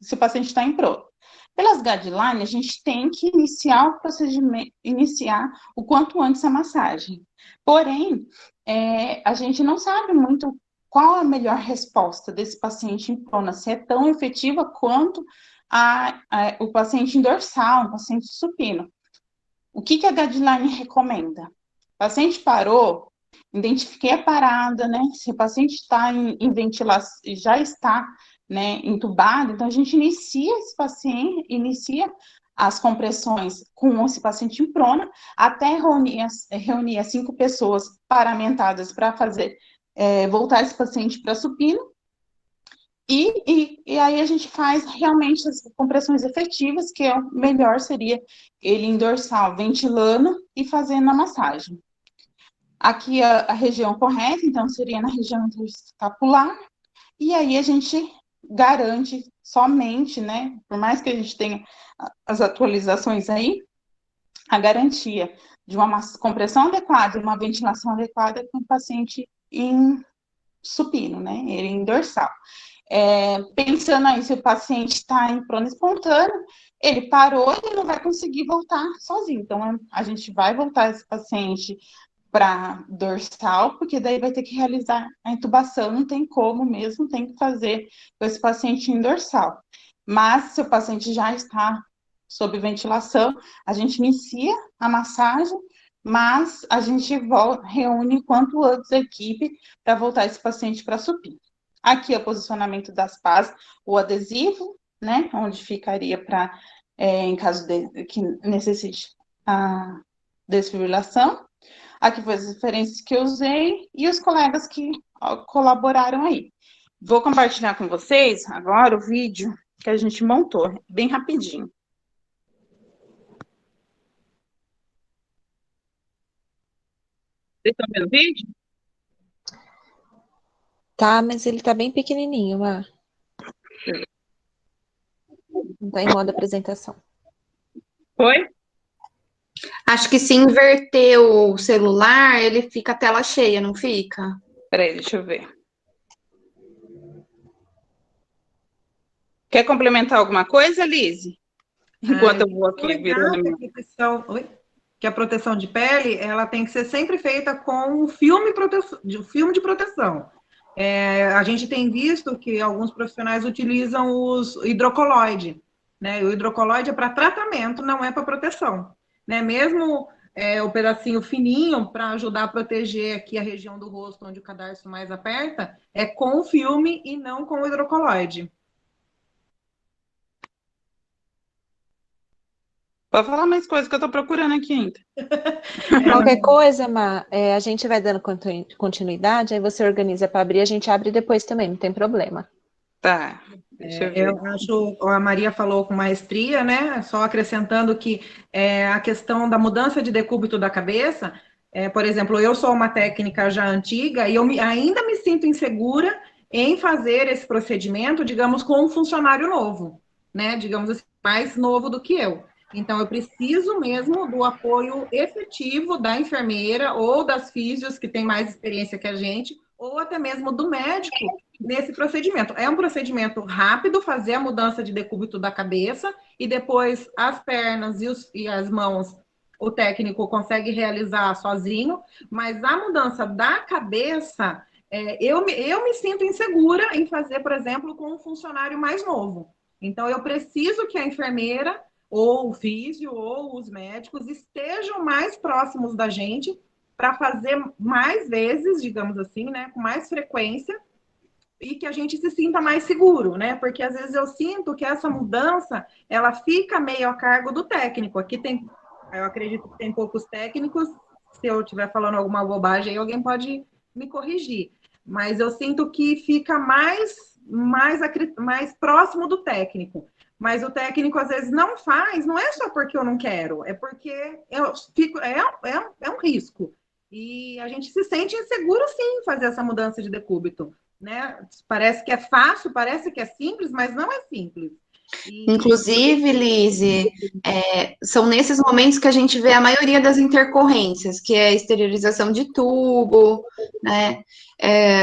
se o paciente está em prono. Pelas guidelines, a gente tem que iniciar o procedimento, iniciar o quanto antes a massagem. Porém, a gente não sabe muito qual a melhor resposta desse paciente em prona, se é tão efetiva quanto o paciente em dorsal, o paciente supino. O que a guideline recomenda? O paciente parou, identifiquei a parada, né? Se o paciente está em ventilação, já está, né, entubado, então a gente inicia esse paciente, inicia as compressões com esse paciente em prona, até reunir as 5 pessoas paramentadas para fazer, voltar esse paciente para supino. E aí a gente faz realmente as compressões efetivas, que o melhor seria ele em dorsal, ventilando e fazendo a massagem. Aqui a região correta, então, seria na região interoscapular, e aí a gente garante somente, né, por mais que a gente tenha as atualizações aí, a garantia de uma compressão adequada e uma ventilação adequada com o paciente em supino, né, ele em dorsal. Pensando aí, se o paciente está em prono espontâneo, ele parou, ele não vai conseguir voltar sozinho. Então, a gente vai voltar esse paciente para dorsal, porque daí vai ter que realizar a intubação, não tem como mesmo, tem que fazer com esse paciente em dorsal. Mas, se o paciente já está sob ventilação, a gente inicia a massagem, mas a gente reúne quanto antes a equipe para voltar esse paciente para supino. Aqui é o posicionamento das pás, o adesivo, né, onde ficaria para, em caso que necessite a desfibrilação. Aqui foi as referências que eu usei e os colegas que colaboraram aí. Vou compartilhar com vocês agora o vídeo que a gente montou, bem rapidinho. Vocês estão vendo o vídeo? Tá, mas ele tá bem pequenininho, Má. Não tá em modo apresentação. Foi? Acho que se inverter o celular, ele fica a tela cheia, não fica? Peraí, deixa eu ver. Quer complementar alguma coisa, Lise? Enquanto eu vou aqui virando a minha... Que a proteção de pele, ela tem que ser sempre feita com um filme de proteção. A gente tem visto que alguns profissionais utilizam o hidrocoloide, né? O hidrocoloide é para tratamento, não é para proteção, né? Mesmo o pedacinho fininho, para ajudar a proteger aqui a região do rosto, onde o cadarço mais aperta, é com o filme e não com o hidrocoloide. Pode falar mais coisas que eu estou procurando aqui ainda. Qualquer coisa, Má, a gente vai dando continuidade, aí você organiza para abrir, a gente abre depois também, não tem problema. Tá, deixa eu ver. Eu acho, a Maria falou com maestria, né? Só acrescentando que a questão da mudança de decúbito da cabeça, por exemplo, eu sou uma técnica já antiga e eu ainda me sinto insegura em fazer esse procedimento, digamos, com um funcionário novo, né? Digamos assim, mais novo do que eu. Então, eu preciso mesmo do apoio efetivo da enfermeira ou das físios que têm mais experiência que a gente, ou até mesmo do médico nesse procedimento. É um procedimento rápido, fazer a mudança de decúbito da cabeça e depois as pernas e as mãos o técnico consegue realizar sozinho, mas a mudança da cabeça, eu me sinto insegura em fazer, por exemplo, com um funcionário mais novo. Então, eu preciso que a enfermeira ou o físio, ou os médicos estejam mais próximos da gente para fazer mais vezes, digamos assim, né, com mais frequência, e que a gente se sinta mais seguro, né, porque às vezes eu sinto que essa mudança, ela fica meio a cargo do técnico. Aqui eu acredito que tem poucos técnicos, se eu estiver falando alguma bobagem, aí alguém pode me corrigir, mas eu sinto que fica mais próximo do técnico. Mas o técnico, às vezes, não faz, não é só porque eu não quero, é porque é um risco. E a gente se sente inseguro, sim, fazer essa mudança de decúbito, né? Parece que é fácil, parece que é simples, mas não é simples. Inclusive, Lise, são nesses momentos que a gente vê a maioria das intercorrências, que é a esterilização de tubo, né?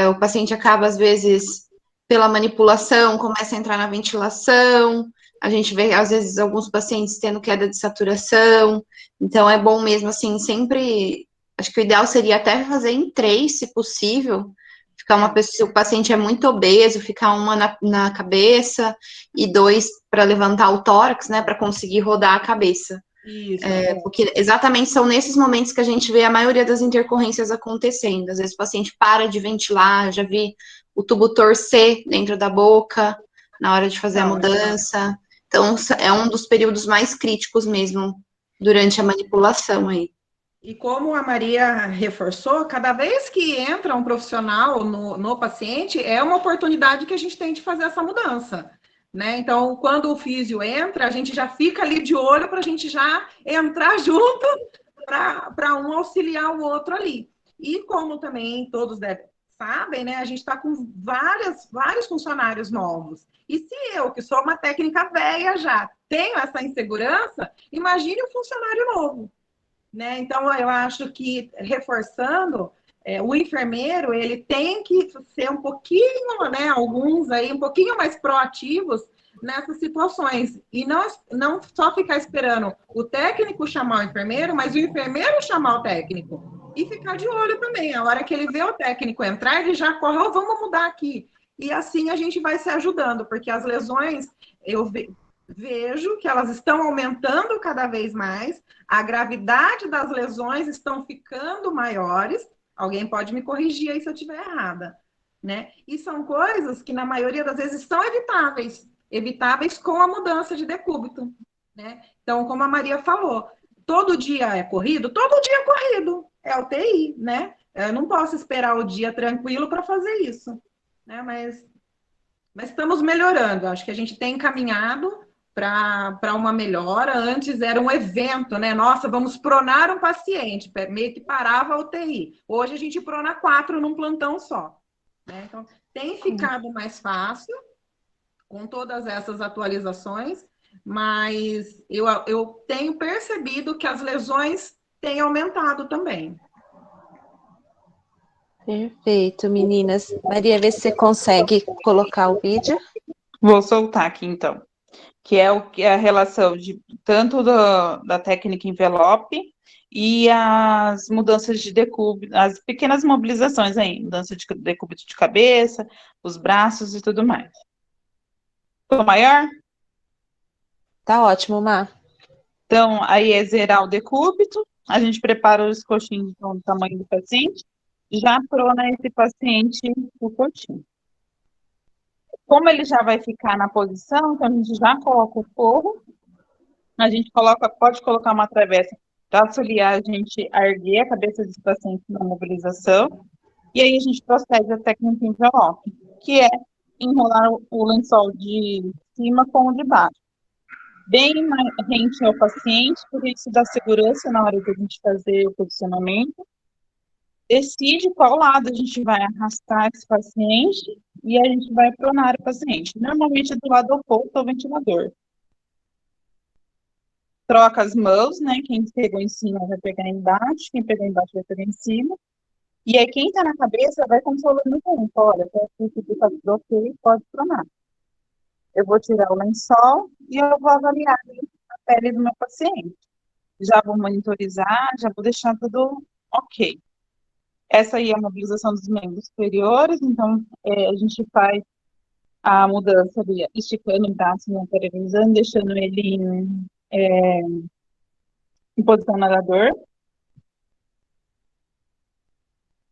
O paciente acaba, às vezes, pela manipulação, começa a entrar na ventilação. A gente vê, às vezes, alguns pacientes tendo queda de saturação. Então, é bom mesmo, assim, sempre... Acho que o ideal seria até fazer em 3, se possível. Ficar uma pessoa, se o paciente é muito obeso, ficar uma na cabeça e 2 para levantar o tórax, né, para conseguir rodar a cabeça. Isso, porque exatamente são nesses momentos que a gente vê a maioria das intercorrências acontecendo. Às vezes o paciente para de ventilar, já vi o tubo torcer dentro da boca na hora de fazer a mudança. Então, é um dos períodos mais críticos mesmo durante a manipulação aí. E como a Maria reforçou, cada vez que entra um profissional no paciente, é uma oportunidade que a gente tem de fazer essa mudança, né? Então, quando o físio entra, a gente já fica ali de olho para a gente já entrar junto para um auxiliar o outro ali. E como também todos sabem, né? A gente está com vários funcionários novos. E se eu, que sou uma técnica velha já, tenho essa insegurança, imagine um funcionário novo. Né? Então, eu acho que, reforçando, o enfermeiro, ele tem que ser um pouquinho, né, alguns aí, um pouquinho mais proativos nessas situações. E não só ficar esperando o técnico chamar o enfermeiro, mas o enfermeiro chamar o técnico. E ficar de olho também. A hora que ele vê o técnico entrar, ele já corre, vamos mudar aqui. E assim a gente vai se ajudando, porque as lesões, eu vejo que elas estão aumentando cada vez mais, a gravidade das lesões estão ficando maiores. Alguém pode me corrigir aí se eu estiver errada, né? E são coisas que, na maioria das vezes, são evitáveis com a mudança de decúbito, né? Então, como a Maria falou, todo dia é corrido? Todo dia é corrido, é UTI, né? Eu não posso esperar o dia tranquilo para fazer isso, né? Mas estamos melhorando. Acho que a gente tem caminhado para uma melhora. Antes era um evento, né? Nossa, vamos pronar um paciente, meio que parava a UTI. Hoje a gente prona 4 num plantão só, né? Então, tem ficado mais fácil com todas essas atualizações, mas eu tenho percebido que as lesões têm aumentado também. Perfeito, meninas. Maria, vê se você consegue colocar o vídeo. Vou soltar aqui, então. Que é a relação de tanto da técnica envelope e as mudanças de decúbito, as pequenas mobilizações aí, mudança de decúbito de cabeça, os braços e tudo mais. Ficou maior? Tá ótimo, Má. Então, aí é zerar o decúbito, a gente prepara os coxins então, do tamanho do paciente, já prona esse paciente o coxinho. Como ele já vai ficar na posição, então a gente já coloca o forro, a gente pode colocar uma travessa para auxiliar a gente a erguer a cabeça desse paciente na mobilização, e aí a gente procede a técnica envelope, que é enrolar o lençol de cima com o de baixo. Bem rente ao paciente, porque isso dá segurança na hora de a gente fazer o posicionamento. Decide qual lado a gente vai arrastar esse paciente e a gente vai pronar o paciente. Normalmente é do lado oposto ao ventilador. Troca as mãos, né? Quem pegou em cima vai pegar embaixo, quem pegou embaixo vai pegar em cima. E aí quem tá na cabeça vai controlando o tempo. Olha, tá tudo ok, pode pronar. Eu vou tirar o lençol e eu vou avaliar a pele do meu paciente. Já vou monitorizar, já vou deixar tudo ok. Essa aí é a mobilização dos membros superiores, então a gente faz a mudança ali, esticando o braço, lateralizando, deixando ele em posição nadador.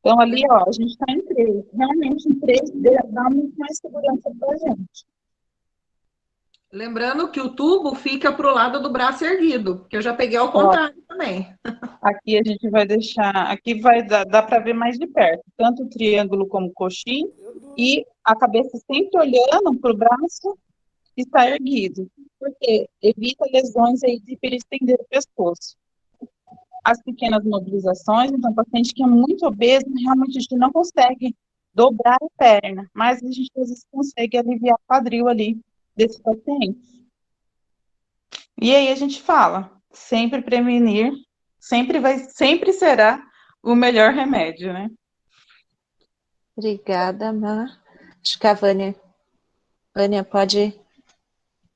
Então ali, ó, a gente está em 3. Realmente em 3 dá muito mais segurança para a gente. Lembrando que o tubo fica para o lado do braço erguido, que eu já peguei ao contrário também. Aqui a gente vai deixar, aqui vai dá para ver mais de perto, tanto o triângulo como o coxim, e a cabeça sempre olhando para o braço que está erguido, porque evita lesões aí de hiperestender o pescoço. As pequenas mobilizações, então, o paciente que é muito obeso, realmente a gente não consegue dobrar a perna, mas a gente às vezes consegue aliviar o quadril ali desse paciente. E aí a gente fala, sempre prevenir, sempre será o melhor remédio, né? Obrigada, Má. Acho que a Vânia pode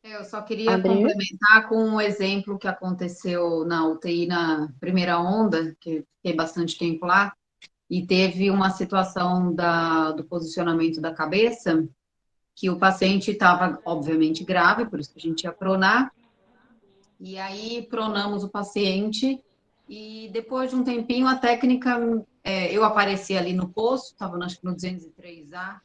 Eu só queria abrir. complementar com um exemplo que aconteceu na UTI na primeira onda, que fiquei bastante tempo lá, e teve uma situação do posicionamento da cabeça, que o paciente estava, obviamente, grave, por isso que a gente ia pronar, e aí pronamos o paciente, e depois de um tempinho a técnica, eu apareci ali no posto, estava acho que no 203A,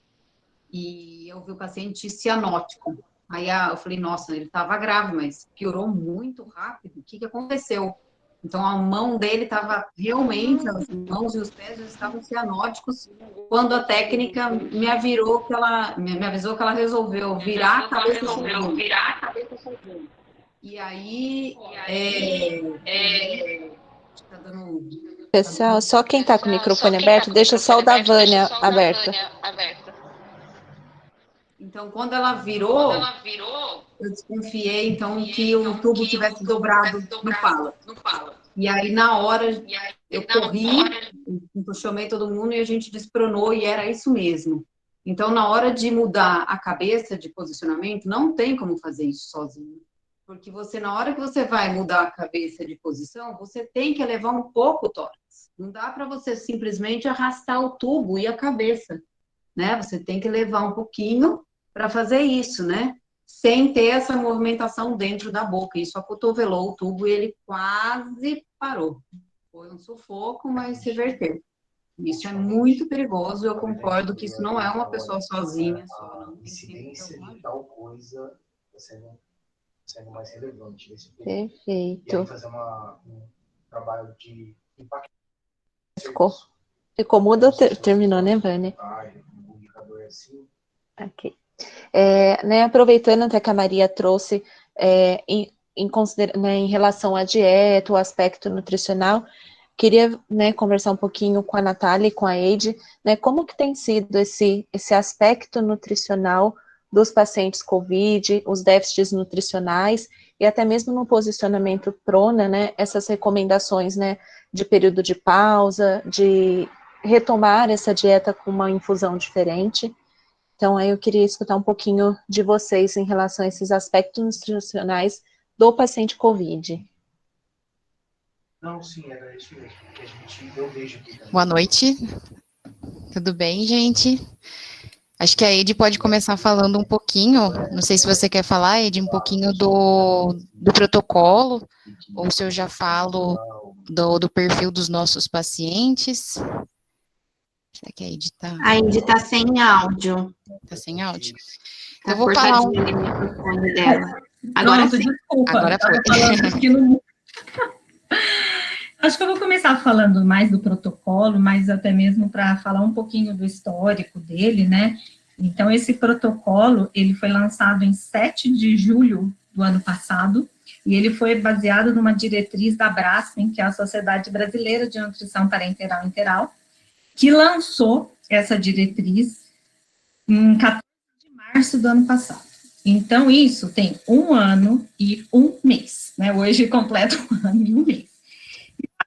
e eu vi o paciente cianótico. Aí eu falei, nossa, ele estava grave, mas piorou muito rápido. O que que aconteceu? Então a mão dele estava realmente, as mãos e os pés já estavam cianóticos. Quando a técnica me avisou que ela resolveu virar a cabeça sozinha. E aí, tá dando. Pessoal, só quem está com o microfone aberto, deixa só o da Vânia aberto. Então, quando ela virou, eu desconfiei, então, que o tubo tivesse dobrado no pala. E aí, na hora, eu corri, eu chamei todo mundo e a gente despronou, e era isso mesmo. Então, na hora de mudar a cabeça de posicionamento, não tem como fazer isso sozinho. Porque você, na hora que você vai mudar a cabeça de posição, você tem que elevar um pouco o tórax. Não dá para você simplesmente arrastar o tubo e a cabeça, né? Você tem que levar um pouquinho para fazer isso, né? Sem ter essa movimentação dentro da boca. Isso acotovelou o tubo e ele quase parou. Foi um sufoco, mas se reverteu. Isso é muito perigoso. Eu concordo que isso não é uma pessoa sozinha. Só não. Incidência de tal coisa sendo mais relevante nesse período. Perfeito. E aí fazer um trabalho de impacto. Ficou. Ficou mudo ou terminou, né, Vânia? O indicador é assim. Ok. Né, aproveitando até que a Maria trouxe em relação à dieta, o aspecto nutricional, queria, né, conversar um pouquinho com a Natália e com a Eide, né, como que tem sido esse aspecto nutricional dos pacientes COVID, os déficits nutricionais e até mesmo no posicionamento prona, né, essas recomendações, né, de período de pausa, de retomar essa dieta com uma infusão diferente. Então, aí eu queria escutar um pouquinho de vocês em relação a esses aspectos nutricionais do paciente COVID. Não, sim, era isso mesmo. Que eu vejo aqui também. Boa noite. Tudo bem, gente? Acho que a Edi pode começar falando um pouquinho, não sei se você quer falar, Edi, um pouquinho do protocolo, ou se eu já falo do perfil dos nossos pacientes. Será que a Edi está... A Edi está sem áudio. Está sem áudio? Tá, eu vou falar um... o microfone dela. Agora Pronto, sim. Desculpa. Agora foi. Acho que eu vou começar falando mais do protocolo, mas até mesmo para falar um pouquinho do histórico dele, né? Então, esse protocolo, ele foi lançado em 7 de julho do ano passado, e ele foi baseado numa diretriz da Braskem, que é a Sociedade Brasileira de Nutrição Parenteral e Enteral, que lançou essa diretriz em 14 de março do ano passado. Então, isso tem 1 ano e 1 mês, né? Hoje completa 1 ano e 1 mês.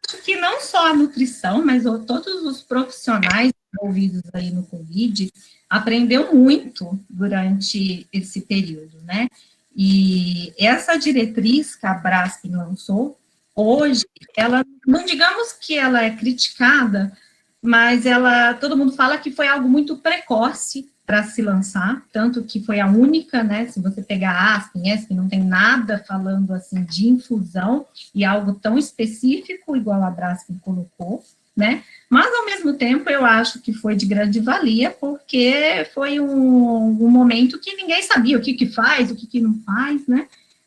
Acho que não só a nutrição, mas todos os profissionais envolvidos aí no COVID aprendeu muito durante esse período, né? E essa diretriz que a Braskem lançou, hoje, ela, não digamos que ela é criticada, mas todo mundo fala que foi algo muito precoce para se lançar, tanto que foi a única, né, se você pegar a Aspen, não tem nada falando, assim, de infusão, e algo tão específico, igual a Braskem colocou, né, mas, ao mesmo tempo, eu acho que foi de grande valia, porque foi um momento que ninguém sabia o que faz, o que não faz, né,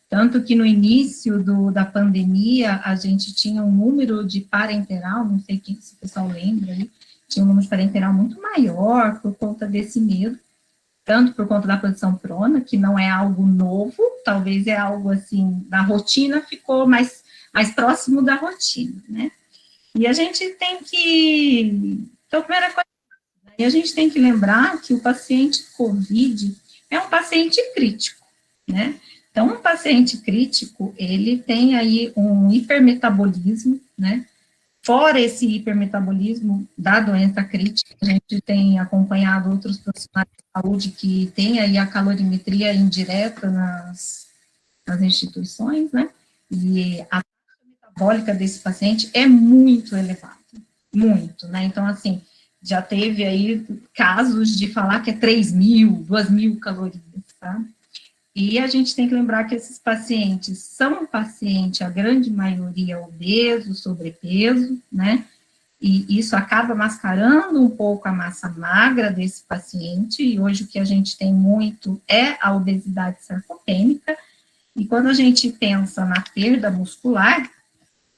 tanto que no início da pandemia, a gente tinha um número de parenteral, não sei se o pessoal lembra aí, tinha um número de parenteral muito maior por conta desse medo, tanto por conta da posição prona, que não é algo novo, talvez é algo assim, da rotina ficou mais próximo da rotina, né? E a gente tem que, então, a primeira coisa, né, a gente tem que lembrar que o paciente COVID é um paciente crítico, né? Então, um paciente crítico, ele tem aí um hipermetabolismo, né? Fora esse hipermetabolismo da doença crítica, a gente tem acompanhado outros profissionais de saúde que têm aí a calorimetria indireta nas instituições, né? E a taxa metabólica desse paciente é muito elevada, muito, né? Então, assim, já teve aí casos de falar que é 3.000, 2.000 calorias, tá? E a gente tem que lembrar que esses pacientes são pacientes, a grande maioria, obeso, sobrepeso, né? E isso acaba mascarando um pouco a massa magra desse paciente, e hoje o que a gente tem muito é a obesidade sarcopênica, e quando a gente pensa na perda muscular,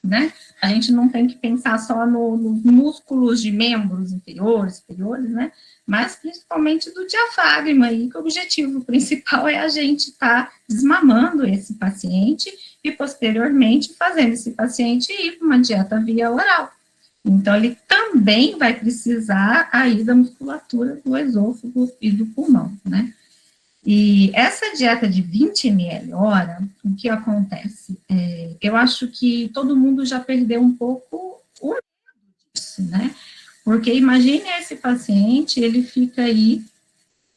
né, a gente não tem que pensar só nos músculos de membros inferiores, superiores, né, mas principalmente do diafragma, aí que o objetivo principal é a gente estar desmamando esse paciente e, posteriormente, fazendo esse paciente ir para uma dieta via oral. Então, ele também vai precisar aí da musculatura do esôfago e do pulmão, né. E essa dieta de 20 ml hora, o que acontece? Eu acho que todo mundo já perdeu um pouco o medo disso, né? Porque imagine esse paciente, ele fica aí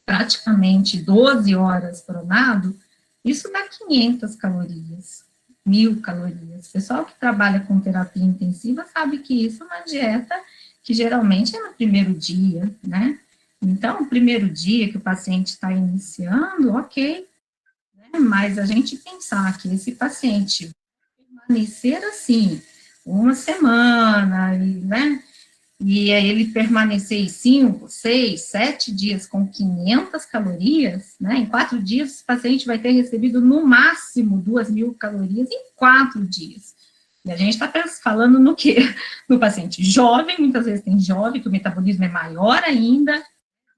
praticamente 12 horas pronado, isso dá 500 calorias, 1.000 calorias. O pessoal que trabalha com terapia intensiva sabe que isso é uma dieta que geralmente é no primeiro dia, né? Então, o primeiro dia que o paciente está iniciando, ok, né? Mas a gente pensar que esse paciente vai permanecer assim, 1 semana, né? E aí ele permanecer 5, 6, 7 dias com 500 calorias, né? Em 4 dias, esse paciente vai ter recebido no máximo 2.000 calorias em 4 dias. E a gente está falando no quê? No paciente jovem, muitas vezes tem jovem, que o metabolismo é maior ainda,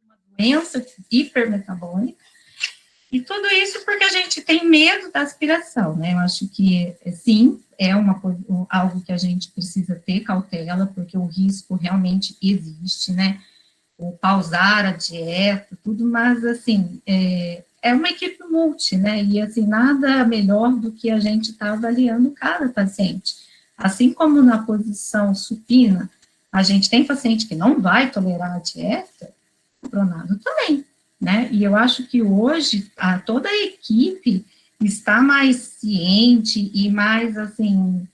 uma doença hipermetabólica, e tudo isso porque a gente tem medo da aspiração, né? Eu acho que, sim, é algo que a gente precisa ter cautela, porque o risco realmente existe, né? O pausar a dieta, tudo, mas, assim, é uma equipe multi, né? E, assim, nada melhor do que a gente estar avaliando cada paciente. Assim como na posição supina, a gente tem paciente que não vai tolerar a dieta, o pronado também, né? E eu acho que hoje toda a equipe está mais ciente e mais, assim,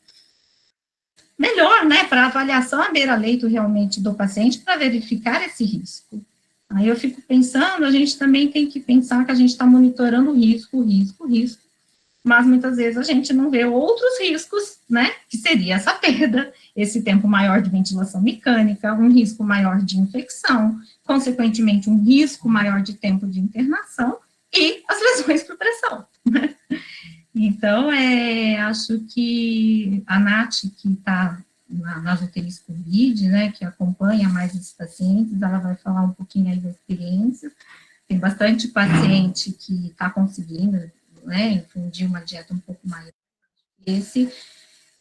melhor, né, para avaliação à beira-leito realmente do paciente, para verificar esse risco. Aí eu fico pensando, a gente também tem que pensar que a gente está monitorando risco, mas muitas vezes a gente não vê outros riscos, né, que seria essa perda, esse tempo maior de ventilação mecânica, um risco maior de infecção, consequentemente um risco maior de tempo de internação e as lesões por pressão, né. Então, acho que a Nath, que está nas UTIs Covid, né, que acompanha mais esses pacientes, ela vai falar um pouquinho aí da experiência. Tem bastante paciente que está conseguindo, né, infundir uma dieta um pouco maior. Esse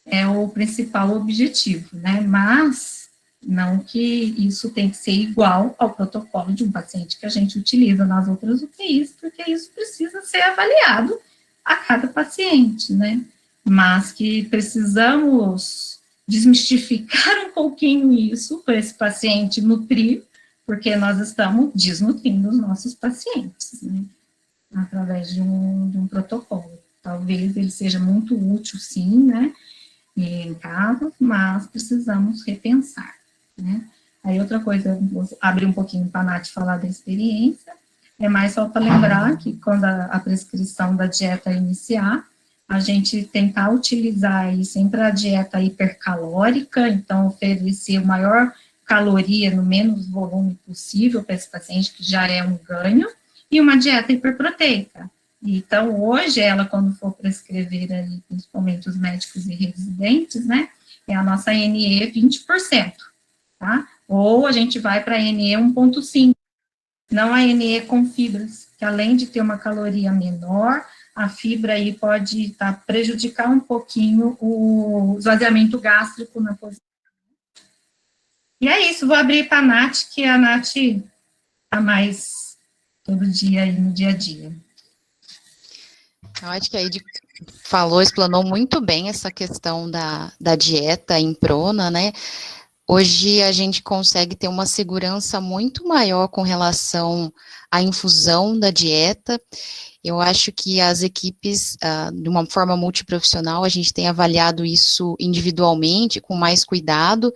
é o principal objetivo, né, mas não que isso tem que ser igual ao protocolo de um paciente que a gente utiliza nas outras UTIs, porque isso precisa ser avaliado a cada paciente, né, mas que precisamos desmistificar um pouquinho isso para esse paciente nutrir, porque nós estamos desnutrindo os nossos pacientes, né, através de um protocolo. Talvez ele seja muito útil, sim, né, em casa, mas precisamos repensar, né. Aí outra coisa, vou abrir um pouquinho para a Nath falar da experiência, é mais só para lembrar que quando a prescrição da dieta iniciar, a gente tentar utilizar aí sempre a dieta hipercalórica, então oferecer o maior caloria no menos volume possível para esse paciente, que já é um ganho, e uma dieta hiperproteica. Então, hoje, ela, quando for prescrever aí, principalmente os médicos e residentes, né, é a nossa NE 20%, tá? Ou a gente vai para a NE 1,5%. Não a NE com fibras, que além de ter uma caloria menor, a fibra aí pode prejudicar um pouquinho o esvaziamento gástrico na posição. E é isso, vou abrir para a Nath, que a Nath está mais todo dia aí no dia a dia. Eu acho que a Edi explanou muito bem essa questão da dieta em prona, né? Hoje a gente consegue ter uma segurança muito maior com relação à infusão da dieta. Eu acho que as equipes, de uma forma multiprofissional, a gente tem avaliado isso individualmente, com mais cuidado,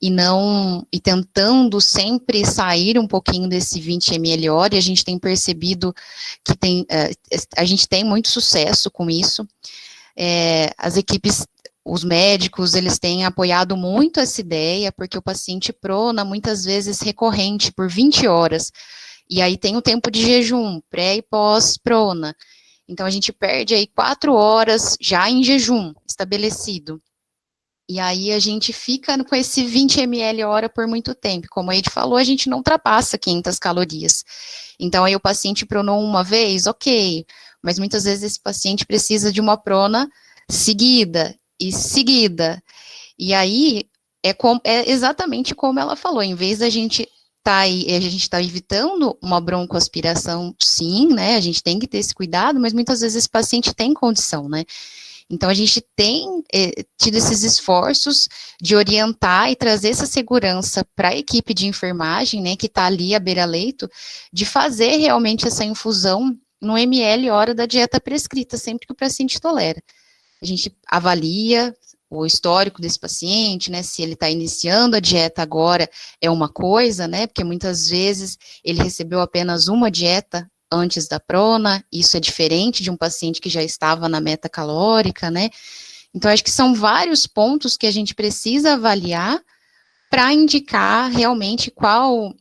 e tentando sempre sair um pouquinho desse 20 ml hora, e a gente tem percebido que a gente tem muito sucesso com isso. As equipes, os médicos, eles têm apoiado muito essa ideia, porque o paciente prona, muitas vezes recorrente, por 20 horas, e aí tem o tempo de jejum, pré e pós-prona, então a gente perde aí 4 horas já em jejum estabelecido, e aí a gente fica com esse 20 ml hora por muito tempo, como a Edi falou, a gente não ultrapassa 500 calorias, então aí o paciente pronou uma vez, ok, mas muitas vezes esse paciente precisa de uma prona seguida, e aí é exatamente como ela falou, em vez da gente a gente tá evitando uma broncoaspiração, sim, né, a gente tem que ter esse cuidado, mas muitas vezes esse paciente tem condição, né, então a gente tem tido esses esforços de orientar e trazer essa segurança para a equipe de enfermagem, né, que está ali à beira-leito, de fazer realmente essa infusão no ml hora da dieta prescrita, sempre que o paciente tolera. A gente avalia o histórico desse paciente, né, se ele está iniciando a dieta agora é uma coisa, né, porque muitas vezes ele recebeu apenas uma dieta antes da prona, isso é diferente de um paciente que já estava na meta calórica, né, então acho que são vários pontos que a gente precisa avaliar para indicar realmente qual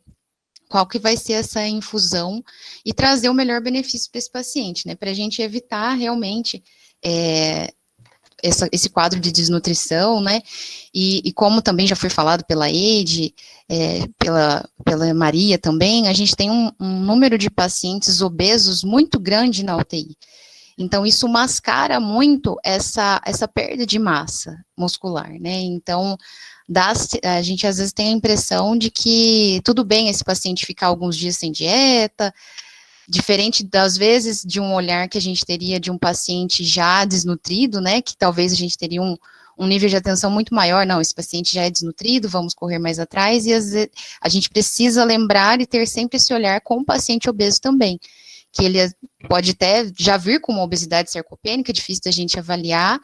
que vai ser essa infusão e trazer o melhor benefício para esse paciente, né, para a gente evitar realmente esse quadro de desnutrição, né, e como também já foi falado pela Eide, pela Maria também, a gente tem um número de pacientes obesos muito grande na UTI. Então, isso mascara muito essa perda de massa muscular, né, então, a gente às vezes tem a impressão de que tudo bem esse paciente ficar alguns dias sem dieta, diferente das vezes de um olhar que a gente teria de um paciente já desnutrido, né, que talvez a gente teria um nível de atenção muito maior, não, esse paciente já é desnutrido, vamos correr mais atrás, e às vezes a gente precisa lembrar e ter sempre esse olhar com o paciente obeso também, que ele pode até já vir com uma obesidade sarcopênica, difícil da gente avaliar,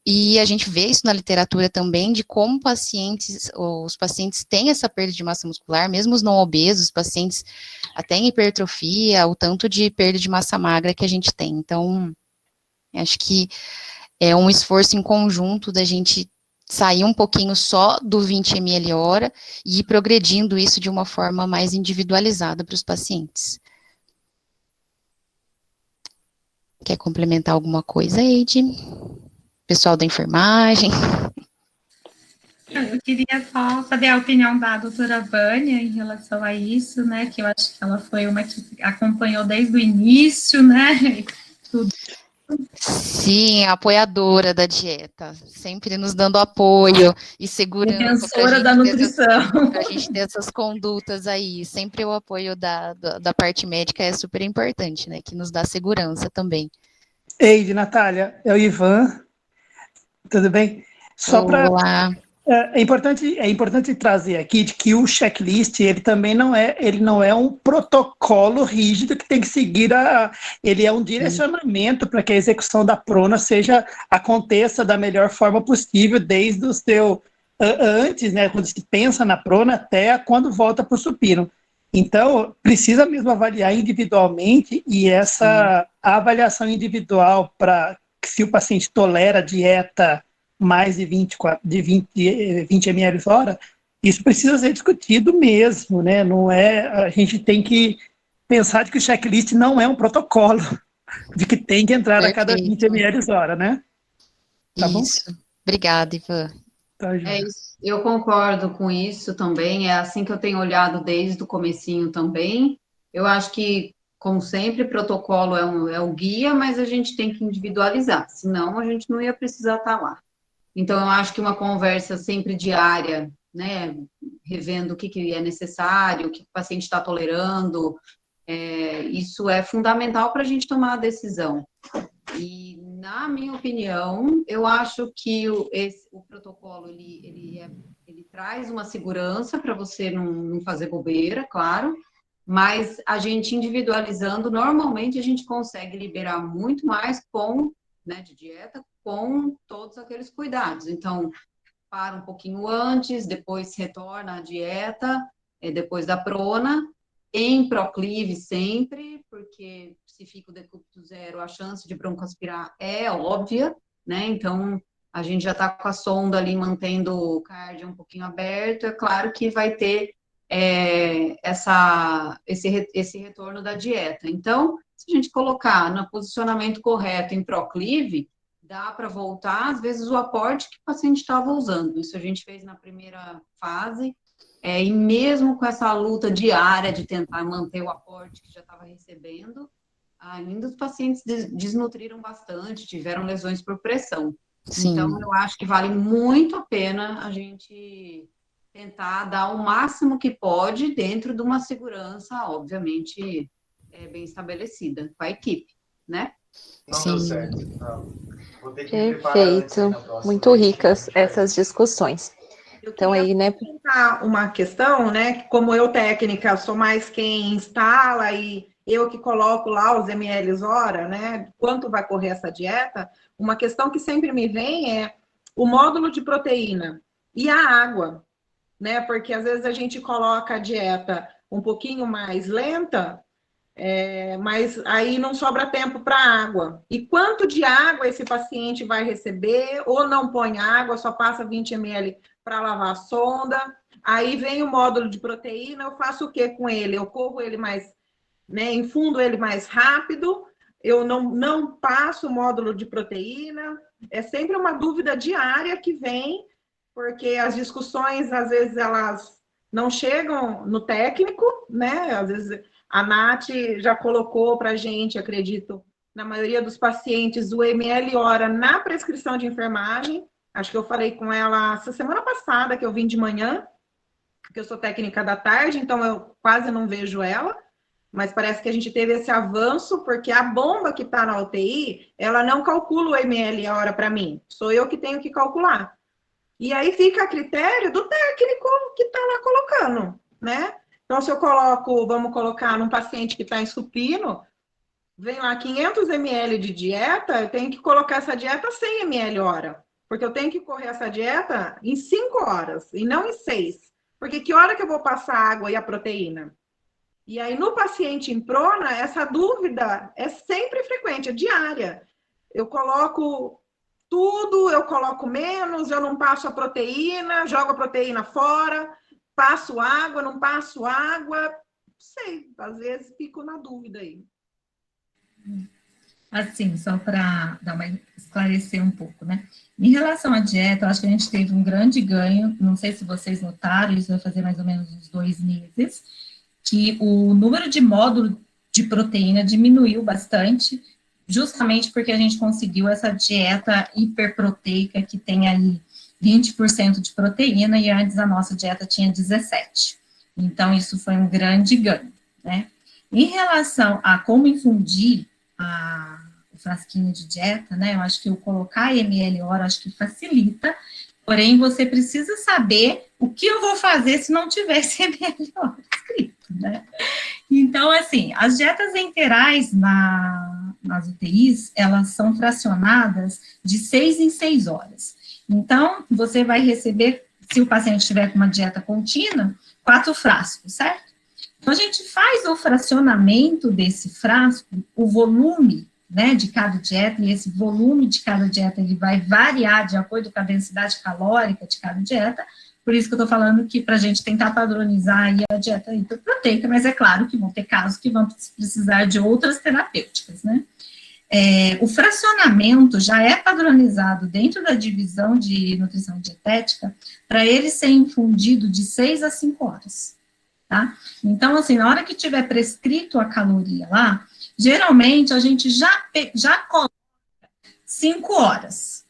e a gente vê isso na literatura também, de como os pacientes têm essa perda de massa muscular, mesmo os não obesos, os pacientes até em hipertrofia, o tanto de perda de massa magra que a gente tem. Então, acho que é um esforço em conjunto da gente sair um pouquinho só do 20 ml hora e ir progredindo isso de uma forma mais individualizada para os pacientes. Quer complementar alguma coisa, Eide? Pessoal da enfermagem. Eu queria só saber a opinião da doutora Vânia em relação a isso, né, que eu acho que ela foi uma que acompanhou desde o início, né, tudo. Sim, apoiadora da dieta, sempre nos dando apoio e segurança Defensora da nutrição. Para a gente ter essas condutas aí, sempre o apoio da parte médica é super importante, né, que nos dá segurança também. Eide, Natália, é o Ivan, tudo bem? Só para... É importante trazer aqui de que o checklist, ele também não é um protocolo rígido que tem que seguir, ele é um direcionamento para que a execução da prona aconteça da melhor forma possível, desde o seu, antes, né, quando se pensa na prona, até quando volta para o supino. Então, precisa mesmo avaliar individualmente, e essa avaliação individual para se o paciente tolera a dieta mais de 20 ml hora, isso precisa ser discutido mesmo, né? Não é, a gente tem que pensar de que o checklist não é um protocolo, de que tem que entrar a cada 20 ml hora, né? Tá isso. Bom? Obrigada, Ivan. Tá, isso. Eu concordo com isso também, é assim que eu tenho olhado desde o comecinho também. Eu acho que, como sempre, protocolo é o guia, mas a gente tem que individualizar, senão a gente não ia precisar estar lá. Então, eu acho que uma conversa sempre diária, né, revendo o que é necessário, o que o paciente está tolerando, isso é fundamental para a gente tomar a decisão. E, na minha opinião, eu acho que o protocolo, ele traz uma segurança para você não fazer bobeira, claro, mas a gente individualizando, normalmente a gente consegue liberar muito mais de dieta, com todos aqueles cuidados. Então, para um pouquinho antes, depois retorna à dieta, depois da prona, em proclive sempre, porque se fica o decúbito zero, a chance de broncoaspirar é óbvia, né? Então, a gente já está com a sonda ali, mantendo o cardio um pouquinho aberto, é claro que vai ter esse retorno da dieta. Então, se a gente colocar no posicionamento correto em proclive, dá para voltar, às vezes, o aporte que o paciente estava usando. Isso a gente fez na primeira fase, e mesmo com essa luta diária de tentar manter o aporte que já estava recebendo, ainda os pacientes desnutriram bastante, tiveram lesões por pressão. Sim. Então, eu acho que vale muito a pena a gente tentar dar o máximo que pode dentro de uma segurança, obviamente, bem estabelecida com a equipe, né? Não deu certo. Vou ter que Perfeito. Muito ricas essas discussões. Então aí, né? Uma questão, né? Como eu técnica sou mais quem instala e eu que coloco lá os ml hora, né? Quanto vai correr essa dieta? Uma questão que sempre me vem é o módulo de proteína e a água, né? Porque às vezes a gente coloca a dieta um pouquinho mais lenta, mas aí não sobra tempo para água. E quanto de água esse paciente vai receber? Ou não põe água, só passa 20 ml para lavar a sonda. Aí vem o módulo de proteína, eu faço o que com ele? Eu corro ele mais, né? Infundo ele mais rápido, eu não passo o módulo de proteína. É sempre uma dúvida diária que vem, porque as discussões, às vezes, elas não chegam no técnico, né? Às vezes, a Nath já colocou para a gente, acredito, na maioria dos pacientes, o ml/hora na prescrição de enfermagem. Acho que eu falei com ela essa semana passada, que eu vim de manhã, porque eu sou técnica da tarde, então eu quase não vejo ela. Mas parece que a gente teve esse avanço, porque a bomba que está na UTI, ela não calcula o ml/hora para mim. Sou eu que tenho que calcular. E aí fica a critério do técnico que está lá colocando, né? Então, se eu coloco, vamos colocar num paciente que está em supino, vem lá 500 ml de dieta, eu tenho que colocar essa dieta 100 ml/hora. Porque eu tenho que correr essa dieta em 5 horas, e não em 6. Porque que hora que eu vou passar a água e a proteína? E aí, no paciente em prona, essa dúvida é sempre frequente, é diária. Eu coloco tudo, eu coloco menos, eu não passo a proteína, jogo a proteína fora, passo água, não passo água. Não sei, às vezes fico na dúvida aí. Assim, só para esclarecer um pouco, né? Em relação à dieta, eu acho que a gente teve um grande ganho, não sei se vocês notaram, isso vai fazer mais ou menos uns 2 meses, que o número de módulo de proteína diminuiu bastante, justamente porque a gente conseguiu essa dieta hiperproteica, que tem aí 20% de proteína, e antes a nossa dieta tinha 17%. Então, isso foi um grande ganho, né? Em relação a como infundir o frasquinho de dieta, né, eu acho que eu colocar ml/hora, acho que facilita, porém, você precisa saber o que eu vou fazer se não tivesse ml/hora escrito, né? Então, assim, as dietas enterais nas UTIs, elas são fracionadas de 6 em 6 horas. Então, você vai receber, se o paciente tiver com uma dieta contínua, 4 frascos, certo? Então, a gente faz o fracionamento desse frasco, o volume, né, de cada dieta, e esse volume de cada dieta, ele vai variar de acordo com a densidade calórica de cada dieta. Por isso que eu estou falando que para a gente tentar padronizar aí a dieta hiperproteica, mas é claro que vão ter casos que vão precisar de outras terapêuticas, né? O fracionamento já é padronizado dentro da divisão de nutrição dietética para ele ser infundido de 6 a 5 horas, tá? Então, assim, na hora que tiver prescrito a caloria lá, geralmente a gente já coloca 5 horas.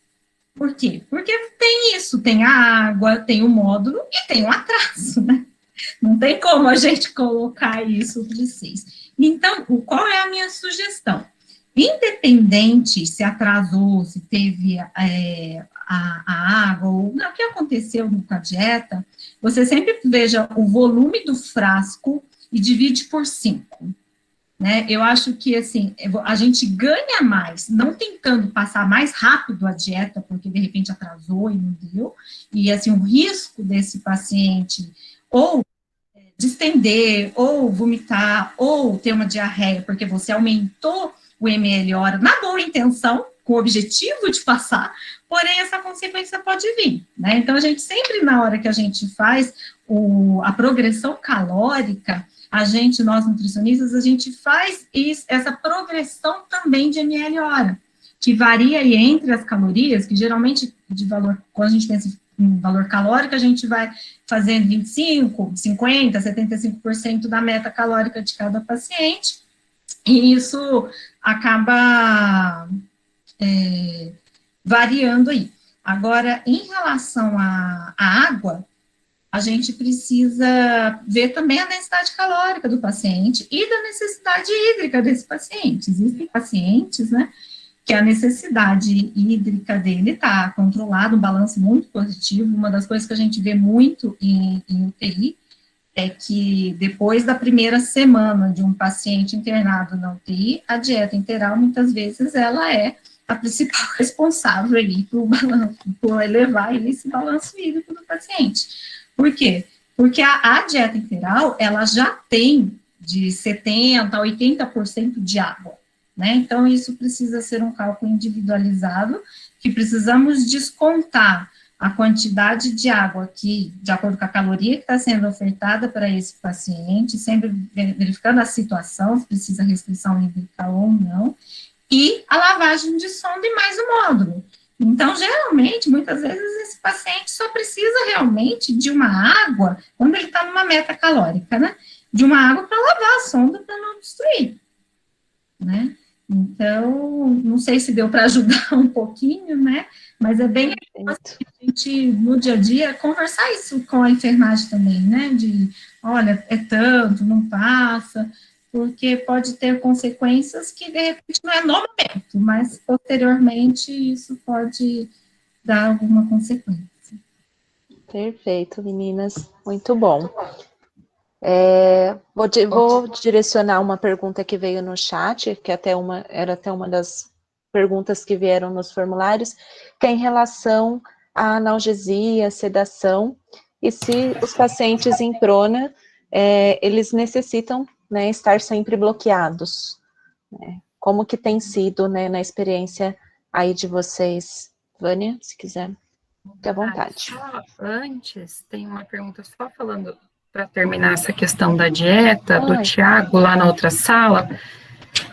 Por quê? Porque tem isso, tem a água, tem o módulo e tem o atraso, né? Não tem como a gente colocar isso de 6. Então, qual é a minha sugestão? Independente se atrasou, se teve a água, ou o que aconteceu com a dieta, você sempre veja o volume do frasco e divide por 5. Né? Eu acho que, assim, a gente ganha mais, não tentando passar mais rápido a dieta, porque de repente atrasou e não deu, e, assim, o risco desse paciente ou distender, ou vomitar, ou ter uma diarreia, porque você aumentou o ml/hora na boa intenção, com o objetivo de passar, porém essa consequência pode vir, né? Então, a gente sempre, na hora que a gente faz a progressão calórica, nós nutricionistas, a gente faz essa progressão também de ml/hora, que varia aí entre as calorias, que geralmente, de valor, quando a gente pensa em valor calórico, a gente vai fazendo 25%, 50%, 75% da meta calórica de cada paciente, e isso acaba variando aí. Agora, em relação à água, a gente precisa ver também a densidade calórica do paciente e da necessidade hídrica desse paciente. Existem pacientes, né, que a necessidade hídrica dele está controlada, um balanço muito positivo. Uma das coisas que a gente vê muito em UTI é que depois da primeira semana de um paciente internado na UTI, a dieta enteral, muitas vezes, ela é a principal responsável ali por elevar esse balanço hídrico do paciente. Por quê? Porque a dieta integral, ela já tem de 70% a 80% de água, né? Então, isso precisa ser um cálculo individualizado, que precisamos descontar a quantidade de água que, de acordo com a caloria que está sendo ofertada para esse paciente, sempre verificando a situação, se precisa restrição hídrica ou não, e a lavagem de sonda e mais o módulo. Então, geralmente, muitas vezes, esse paciente só precisa realmente de uma água, quando ele está numa meta calórica, né? De uma água para lavar a sonda para não destruir, né? Então, não sei se deu para ajudar um pouquinho, né? Mas é bem importante a gente, no dia a dia, conversar isso com a enfermagem também, né? De, olha, é tanto, não passa, porque pode ter consequências que, de repente, não é no momento, mas, posteriormente, isso pode dar alguma consequência. Perfeito, meninas. Muito bom. Vou direcionar uma pergunta que veio no chat, que era até uma das perguntas que vieram nos formulários, que é em relação à analgesia, sedação, e se os pacientes em prona, eles necessitam, né, estar sempre bloqueados, né? Como que tem sido, né, na experiência aí de vocês? Vânia, se quiser, fique à vontade. Só antes, tem uma pergunta só falando, para terminar essa questão da dieta, do Tiago, lá na outra sala,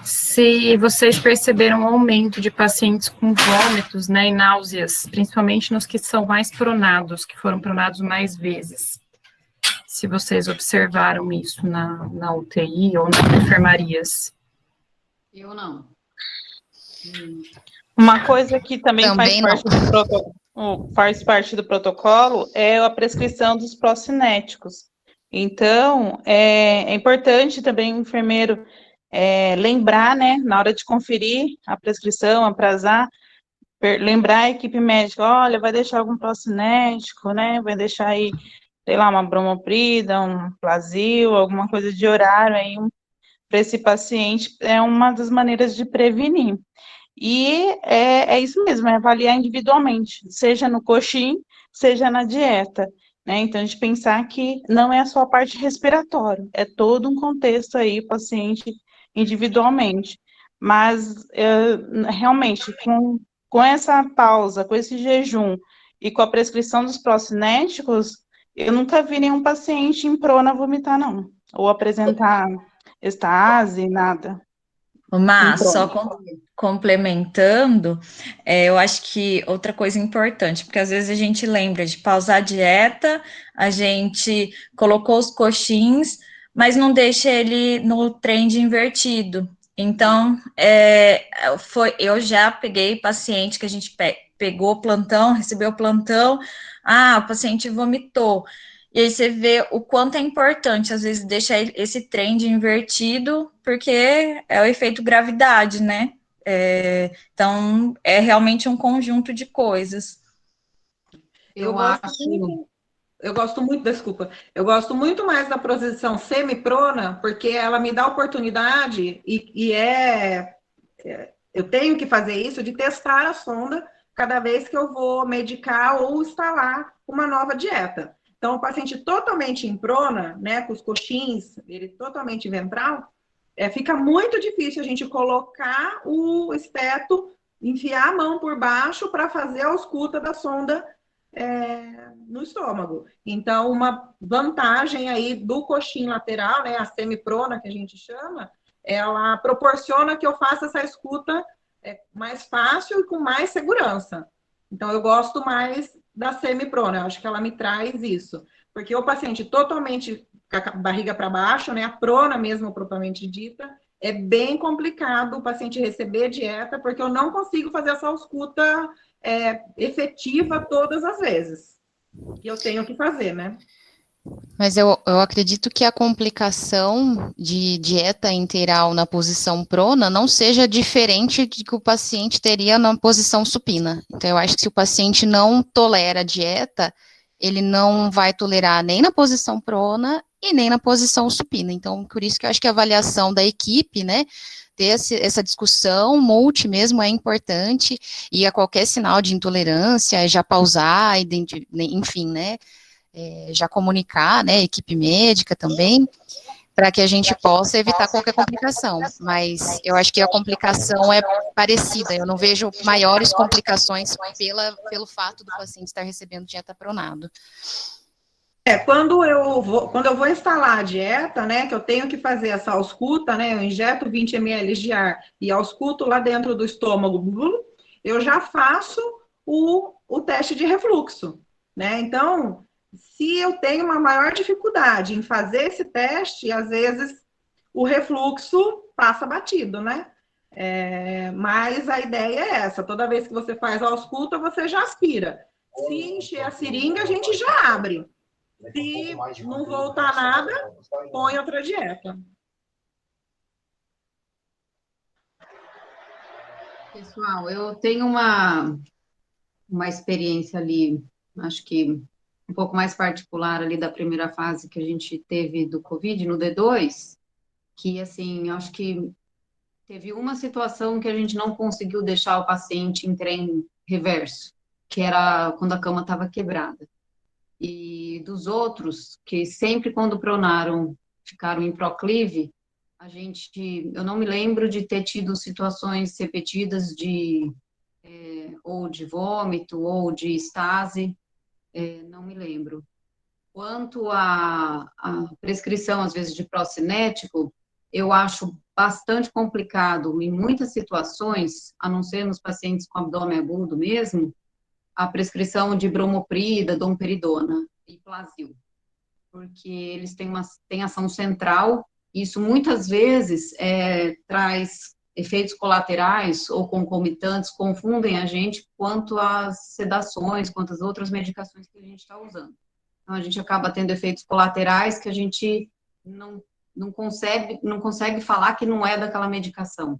se vocês perceberam um aumento de pacientes com vômitos, né, e náuseas, principalmente nos que são mais pronados, que foram pronados mais vezes. Se vocês observaram isso na UTI ou nas enfermarias. Eu não. Uma coisa que também faz parte do protocolo é a prescrição dos procinéticos. Então, é importante também o enfermeiro lembrar, né, na hora de conferir a prescrição, aprazar, lembrar a equipe médica, olha, vai deixar algum procinético, né, vai deixar aí, sei lá, uma bromoprida, um Plasil, alguma coisa de horário aí para esse paciente, é uma das maneiras de prevenir. E é isso mesmo, é avaliar individualmente, seja no coxim, seja na dieta, né? Então, a gente pensar que não é só a parte respiratória, é todo um contexto aí, paciente individualmente. Mas, realmente, com essa pausa, com esse jejum e com a prescrição dos procinéticos, eu nunca vi nenhum paciente em prona vomitar, não, ou apresentar estase, nada. Mas, só complementando, eu acho que outra coisa importante, porque às vezes a gente lembra de pausar a dieta, a gente colocou os coxins, mas não deixa ele no trend invertido. Então, eu já peguei paciente que a gente pegou plantão, recebeu plantão, o paciente vomitou. E aí você vê o quanto é importante, às vezes, deixar esse trend invertido, porque é o efeito gravidade, né? Então, é realmente um conjunto de coisas. Eu gosto muito mais da posição semiprona, porque ela me dá a oportunidade, eu tenho que fazer isso, de testar a sonda cada vez que eu vou medicar ou instalar uma nova dieta. Então, o paciente totalmente em prona, né, com os coxins, ele totalmente ventral, fica muito difícil a gente colocar o esteto, enfiar a mão por baixo para fazer a ausculta da sonda no estômago. Então, uma vantagem aí do coxim lateral, né, a semiprona que a gente chama, ela proporciona que eu faça essa escuta mais fácil e com mais segurança. Então, eu gosto mais da semiprona, eu acho que ela me traz isso. Porque o paciente totalmente com a barriga para baixo, né, a prona mesmo, propriamente dita, é bem complicado o paciente receber dieta, porque eu não consigo fazer essa ausculta efetiva todas as vezes. E eu tenho que fazer, né? Mas eu acredito que a complicação de dieta integral na posição prona não seja diferente de que o paciente teria na posição supina. Então, eu acho que se o paciente não tolera a dieta, ele não vai tolerar nem na posição prona e nem na posição supina. Então, por isso que eu acho que a avaliação da equipe, né, ter essa discussão multi mesmo é importante, e a qualquer sinal de intolerância, já pausar, enfim, né, já comunicar, né, equipe médica também, para que a gente possa evitar qualquer complicação. Mas eu acho que a complicação é parecida. Eu não vejo maiores complicações pelo fato do paciente estar recebendo dieta pronado. Quando eu vou instalar a dieta, né, que eu tenho que fazer essa ausculta, né, eu injeto 20 ml de ar e ausculto lá dentro do estômago, eu já faço o teste de refluxo, né? Então, se eu tenho uma maior dificuldade em fazer esse teste, às vezes o refluxo passa batido, né? Mas a ideia é essa, toda vez que você faz a ausculta, você já aspira. Se encher a seringa, a gente já abre. Se não voltar nada, põe outra dieta. Pessoal, eu tenho uma experiência ali, acho que um pouco mais particular ali da primeira fase que a gente teve do Covid, no D2, que, assim, acho que teve uma situação que a gente não conseguiu deixar o paciente em trem reverso, que era quando a cama estava quebrada. E dos outros, que sempre quando pronaram, ficaram em proclive, eu não me lembro de ter tido situações repetidas ou de vômito, ou de estase, não me lembro. Quanto à prescrição, às vezes, de procinético, eu acho bastante complicado, em muitas situações, a não ser nos pacientes com abdômen agudo mesmo, a prescrição de bromoprida, domperidona e Plasil, porque eles têm ação central, e isso muitas vezes traz efeitos colaterais ou concomitantes, confundem a gente quanto às sedações, quanto às outras medicações que a gente está usando. Então, a gente acaba tendo efeitos colaterais que a gente não consegue falar que não é daquela medicação.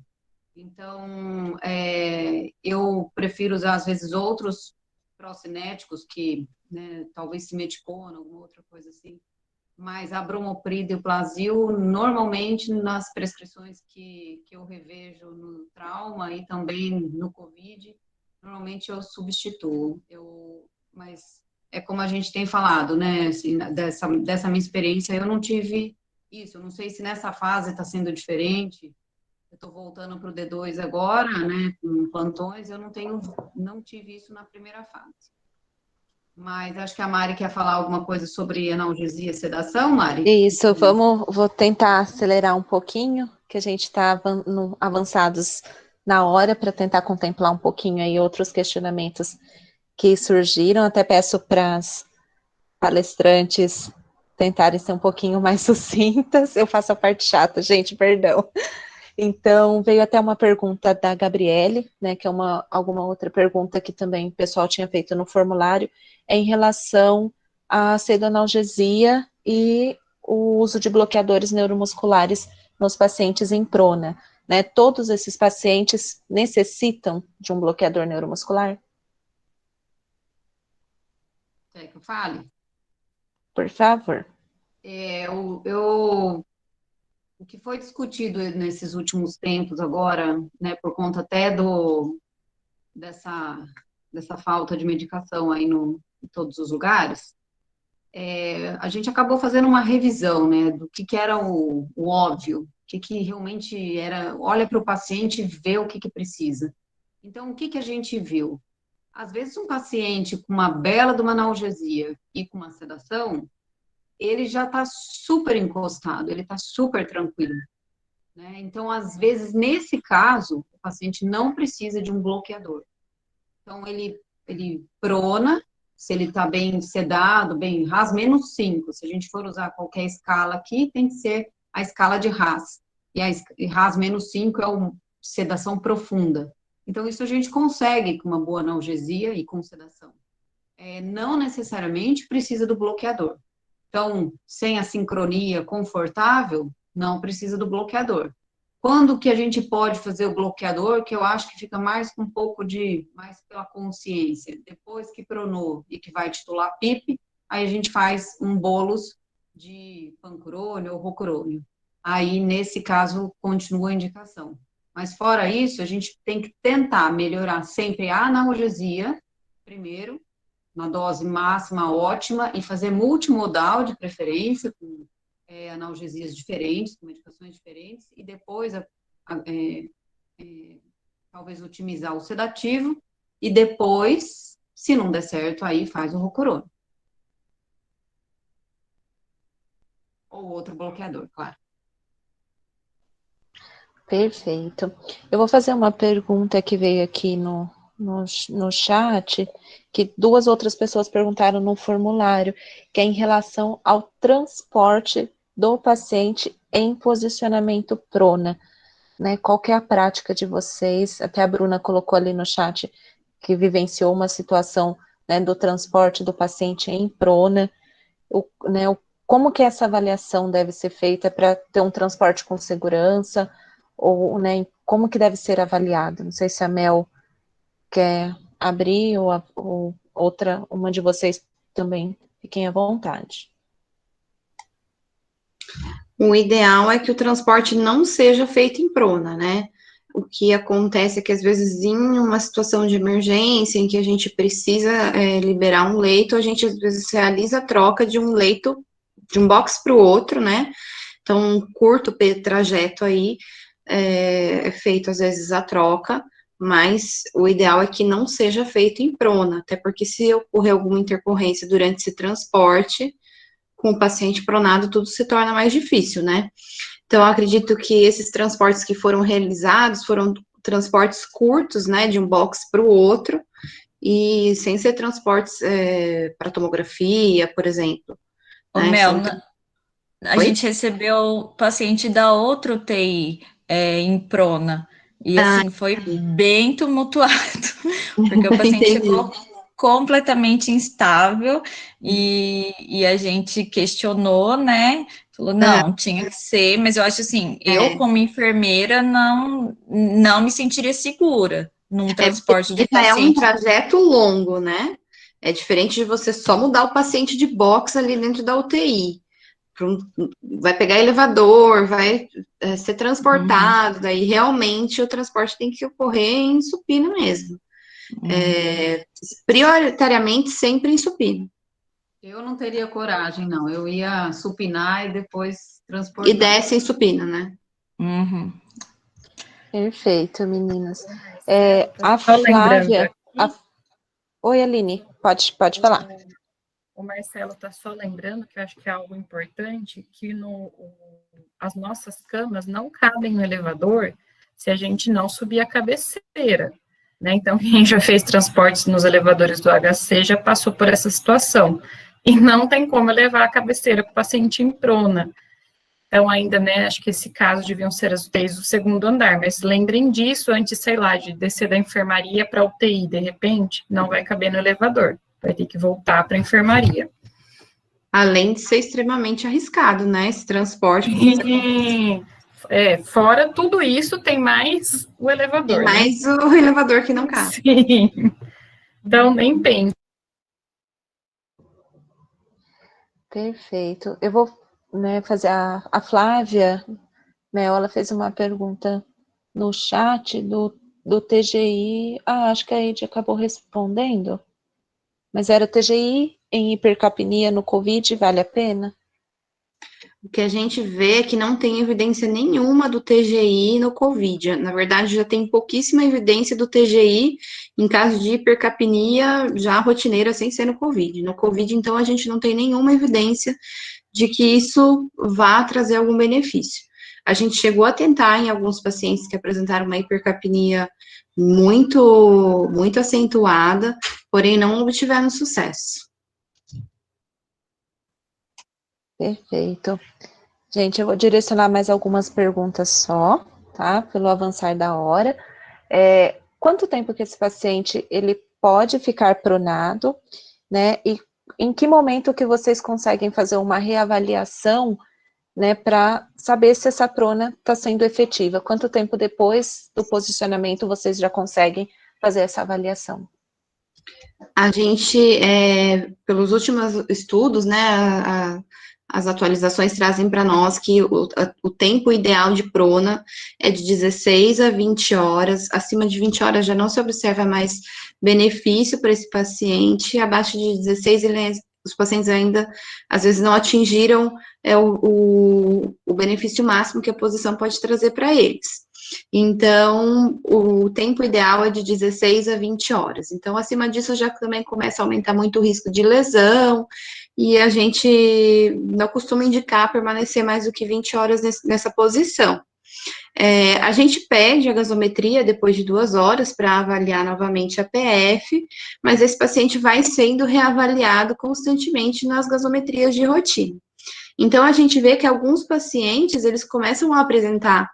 Então, eu prefiro usar, às vezes, outros procinéticos, que, né, talvez simeticona, alguma outra coisa assim, mas a bromoprida e o Plasil, normalmente, nas prescrições que eu revejo no trauma e também no Covid, normalmente eu substituo. Mas é como a gente tem falado, né, assim, dessa minha experiência, eu não tive isso. Eu não sei se nessa fase está sendo diferente. Eu estou voltando para o D2 agora, né, com plantões, eu não tive isso na primeira fase. Mas acho que a Mari quer falar alguma coisa sobre analgesia e sedação, Mari? Isso, vou tentar acelerar um pouquinho, que a gente está avançados na hora para tentar contemplar um pouquinho aí outros questionamentos que surgiram. Até peço para as palestrantes tentarem ser um pouquinho mais sucintas. Eu faço a parte chata, gente, perdão. Então, veio até uma pergunta da Gabriele, né, que é alguma outra pergunta que também o pessoal tinha feito no formulário, em relação à pseudoanalgesia e o uso de bloqueadores neuromusculares nos pacientes em prona, né? Todos esses pacientes necessitam de um bloqueador neuromuscular? Quer que eu fale? Por favor. O que foi discutido nesses últimos tempos agora, né, por conta até dessa falta de medicação aí em todos os lugares, a gente acabou fazendo uma revisão, né, do que era o óbvio, o que realmente era, olha para o paciente e vê o que precisa. Então, o que a gente viu? Às vezes, um paciente com uma bela de uma analgesia e com uma sedação, ele já está super encostado, ele está super tranquilo, né? Então, às vezes, nesse caso, o paciente não precisa de um bloqueador. Então, ele prona, se ele está bem sedado, bem RAS menos 5, se a gente for usar qualquer escala aqui, tem que ser a escala de RAS, e RAS menos 5 é uma sedação profunda. Então, isso a gente consegue com uma boa analgesia e com sedação. Não necessariamente precisa do bloqueador. Então, sem a sincronia confortável, não precisa do bloqueador. Quando que a gente pode fazer o bloqueador, que eu acho que fica mais com um pouco mais pela consciência. Depois que pronou e que vai titular PIP, aí a gente faz um bolos de pancurônio ou rocurônio. Aí, nesse caso, continua a indicação. Mas fora isso, a gente tem que tentar melhorar sempre a analgesia, primeiro, na dose máxima ótima, e fazer multimodal de preferência, com analgesias diferentes, com medicações diferentes, e depois talvez otimizar o sedativo, e depois, se não der certo, aí faz o Rocuron. Ou outro bloqueador, claro. Perfeito. Eu vou fazer uma pergunta que veio aqui no chat, que 2 outras pessoas perguntaram no formulário, que é em relação ao transporte do paciente em posicionamento prona, né? Qual que é a prática de vocês? Até a Bruna colocou ali no chat que vivenciou uma situação, né, do transporte do paciente em prona, como que essa avaliação deve ser feita para ter um transporte com segurança, ou, né, como que deve ser avaliado? Não sei se a Mel quer abrir, ou uma de vocês também, fiquem à vontade. O ideal é que o transporte não seja feito em prona, né? O que acontece é que, às vezes, em uma situação de emergência, em que a gente precisa liberar um leito, a gente, às vezes, realiza a troca de um leito, de um box para o outro, né? Então, um curto trajeto aí é feito, às vezes, a troca, mas o ideal é que não seja feito em prona, até porque se ocorrer alguma intercorrência durante esse transporte, com o paciente pronado, tudo se torna mais difícil, né? Então, eu acredito que esses transportes que foram realizados foram transportes curtos, né, de um box para o outro, e sem ser transportes para tomografia, por exemplo. Ô, né? Mel, a gente recebeu paciente da outra UTI em prona, e assim, foi bem tumultuado, porque o paciente chegou completamente instável, e a gente questionou, né, falou, não, tinha que ser, mas eu acho assim, eu como enfermeira não me sentiria segura num transporte de paciente. É um trajeto longo, né, é diferente de você só mudar o paciente de box ali dentro da UTI, vai pegar elevador, vai ser transportado, daí realmente o transporte tem que ocorrer em supino mesmo. Prioritariamente sempre em supino. Eu não teria coragem, não. Eu ia supinar e depois transportar. E desce em supino, né? Perfeito, meninas. A Flávia... Oi, Aline, pode falar. O Marcelo está só lembrando, que eu acho que é algo importante, que as nossas camas não cabem no elevador se a gente não subir a cabeceira. Né? Então, quem já fez transportes nos elevadores do HC já passou por essa situação. E não tem como levar a cabeceira para o paciente em prona. Então, ainda, né, acho que esse caso deviam ser as UTIs do segundo andar, mas lembrem disso antes, sei lá, de descer da enfermaria para a UTI, de repente, não vai caber no elevador, vai ter que voltar para a enfermaria. Além de ser extremamente arriscado, né, esse transporte. Fora tudo isso, tem mais o elevador. Tem mais, né? O elevador que não cabe. Sim. Então, nem pensa. Perfeito. Eu vou, né, fazer a Flávia, Mel, ela fez uma pergunta no chat do TGI. Acho que a Ed acabou respondendo. Mas era TGI em hipercapnia no COVID, vale a pena? O que a gente vê é que não tem evidência nenhuma do TGI no COVID. Na verdade, já tem pouquíssima evidência do TGI em caso de hipercapnia já rotineira, sem ser no COVID. No COVID, então, a gente não tem nenhuma evidência de que isso vá trazer algum benefício. A gente chegou a tentar em alguns pacientes que apresentaram uma hipercapnia muito, muito acentuada, porém não obtiveram sucesso. Perfeito. Gente, eu vou direcionar mais algumas perguntas só, tá? Pelo avançar da hora. Quanto tempo que esse paciente, ele pode ficar pronado, né? E em que momento que vocês conseguem fazer uma reavaliação, né, para saber se essa prona está sendo efetiva? Quanto tempo depois do posicionamento vocês já conseguem fazer essa avaliação? A gente, pelos últimos estudos, né, as atualizações trazem para nós que o tempo ideal de prona é de 16 a 20 horas, acima de 20 horas já não se observa mais benefício para esse paciente, abaixo de 16 ele é os pacientes ainda, às vezes, não atingiram o benefício máximo que a posição pode trazer para eles. Então, o tempo ideal é de 16 a 20 horas. Então, acima disso, já também começa a aumentar muito o risco de lesão, e a gente não costuma indicar permanecer mais do que 20 horas nessa posição. A gente pede a gasometria depois de 2 horas para avaliar novamente a PF, mas esse paciente vai sendo reavaliado constantemente nas gasometrias de rotina. Então, a gente vê que alguns pacientes, eles começam a apresentar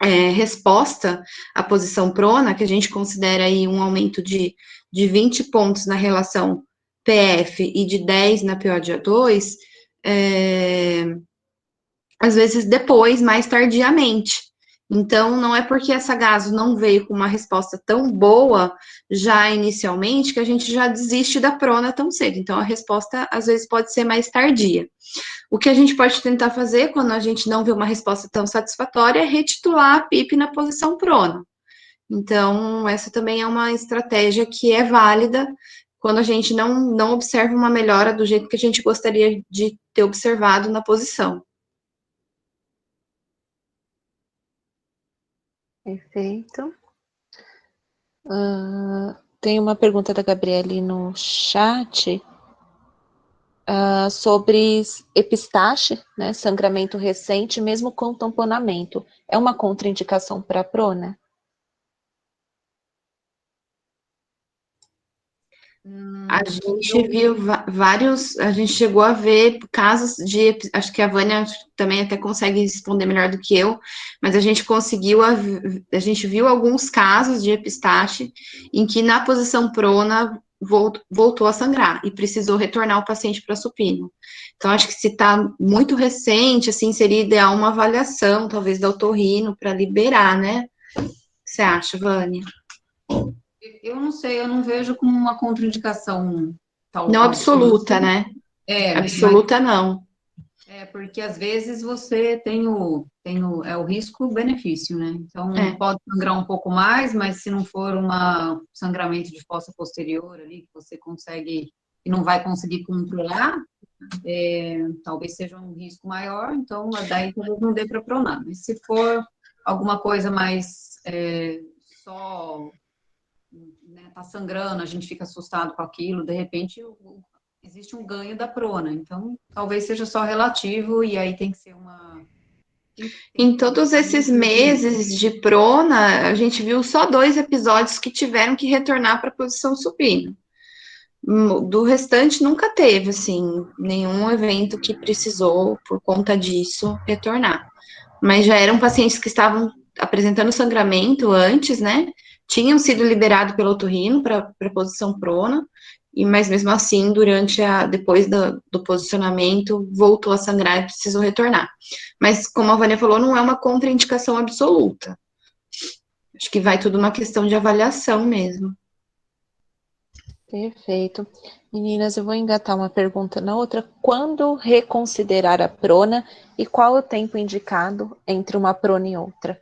resposta à posição prona, que a gente considera aí um aumento de 20 pontos na relação PF e de 10 na PO-2, às vezes depois, mais tardiamente. Então, não é porque essa gaso não veio com uma resposta tão boa já inicialmente que a gente já desiste da prona tão cedo. Então, a resposta, às vezes, pode ser mais tardia. O que a gente pode tentar fazer, quando a gente não vê uma resposta tão satisfatória, é retitular a PIP na posição prona. Então, essa também é uma estratégia que é válida quando a gente não observa uma melhora do jeito que a gente gostaria de ter observado na posição. Perfeito. Tem uma pergunta da Gabriele no chat sobre epistaxe, né, sangramento recente, mesmo com tamponamento. É uma contraindicação para a prona? A gente viu a gente chegou a ver casos de, acho que a Vânia também até consegue responder melhor do que eu, mas a gente viu alguns casos de epistaxe em que na posição prona voltou a sangrar e precisou retornar o paciente para supino. Então, acho que se está muito recente, assim, seria ideal uma avaliação, talvez da otorrino, para liberar, né? O que você acha, Vânia? Eu não sei, eu não vejo como uma contraindicação tal. Não absoluta, né? Absoluta não. Porque às vezes você tem o risco-benefício, né? Então, pode sangrar um pouco mais, mas se não for um sangramento de fossa posterior ali, que você consegue e não vai conseguir controlar, talvez seja um risco maior, então daí talvez não dê para pronar. Mas se for alguma coisa mais só, né, tá sangrando, a gente fica assustado com aquilo, de repente existe um ganho da prona, então talvez seja só relativo, e aí tem que ser uma... Em todos esses meses de prona, a gente viu só 2 episódios que tiveram que retornar para a posição supina. Do restante, nunca teve, assim, nenhum evento que precisou, por conta disso, retornar. Mas já eram pacientes que estavam apresentando sangramento antes, né? Tinham sido liberados pelo otorrino para a posição prona, mas mesmo assim, depois do posicionamento, voltou a sangrar e precisou retornar. Mas, como a Vânia falou, não é uma contraindicação absoluta. Acho que vai tudo uma questão de avaliação mesmo. Perfeito. Meninas, eu vou engatar uma pergunta na outra. Quando reconsiderar a prona e qual o tempo indicado entre uma prona e outra?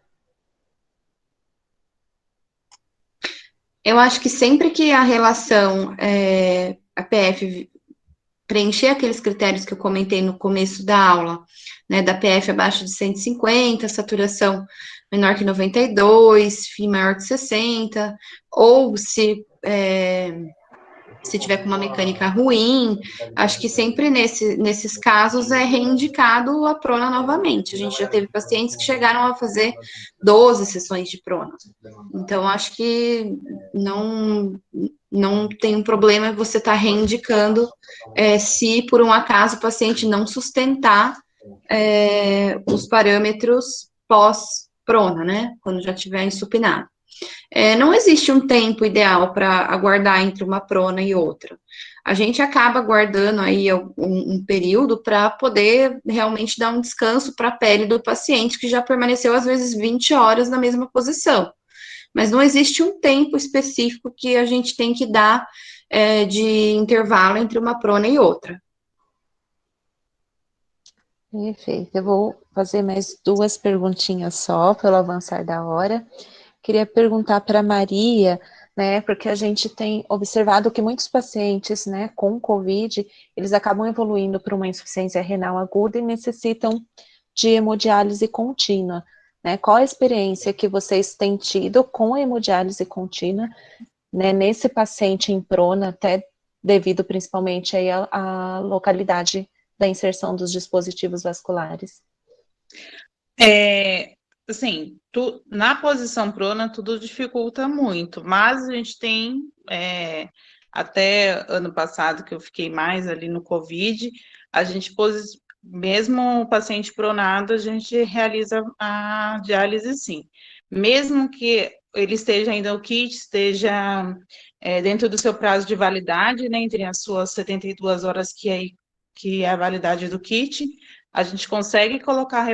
Eu acho que sempre que a relação, a PF, preencher aqueles critérios que eu comentei no começo da aula, né, da PF abaixo de 150, saturação menor que 92, FI maior que 60, ou se tiver com uma mecânica ruim, acho que sempre nesses casos é reindicado a prona novamente. A gente já teve pacientes que chegaram a fazer 12 sessões de prona. Então, acho que não tem um problema você estar reindicando se, por um acaso, o paciente não sustentar os parâmetros pós-prona, né? Quando já estiver insupinado. Não existe um tempo ideal para aguardar entre uma prona e outra. A gente acaba aguardando aí um período para poder realmente dar um descanso para a pele do paciente, que já permaneceu, às vezes, 20 horas na mesma posição. Mas não existe um tempo específico que a gente tem que dar de intervalo entre uma prona e outra. Perfeito. Eu vou fazer mais 2 perguntinhas só, pelo avançar da hora. Queria perguntar para a Maria né, porque a gente tem observado que muitos pacientes, né, com COVID, eles acabam evoluindo para uma insuficiência renal aguda e necessitam de hemodiálise contínua, né? Qual a experiência que vocês têm tido com a hemodiálise contínua, né, nesse paciente em prona, até devido principalmente aí à localidade da inserção dos dispositivos vasculares? Assim, na posição prona, tudo dificulta muito, mas a gente tem, até ano passado, que eu fiquei mais ali no COVID, a gente, mesmo o paciente pronado, a gente realiza a diálise sim. Mesmo que ele esteja ainda, o kit esteja dentro do seu prazo de validade, né, entre as suas 72 horas que é a validade do kit, a gente consegue colocar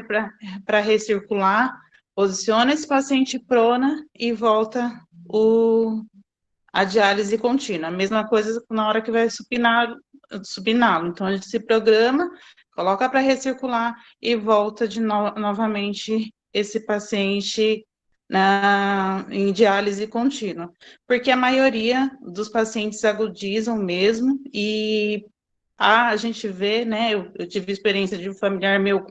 para recircular, posiciona esse paciente prona e volta a diálise contínua. A mesma coisa na hora que vai subiná-lo. Então, a gente se programa, coloca para recircular e volta novamente esse paciente em diálise contínua. Porque a maioria dos pacientes agudizam mesmo e a gente vê, né, eu tive experiência de um familiar meu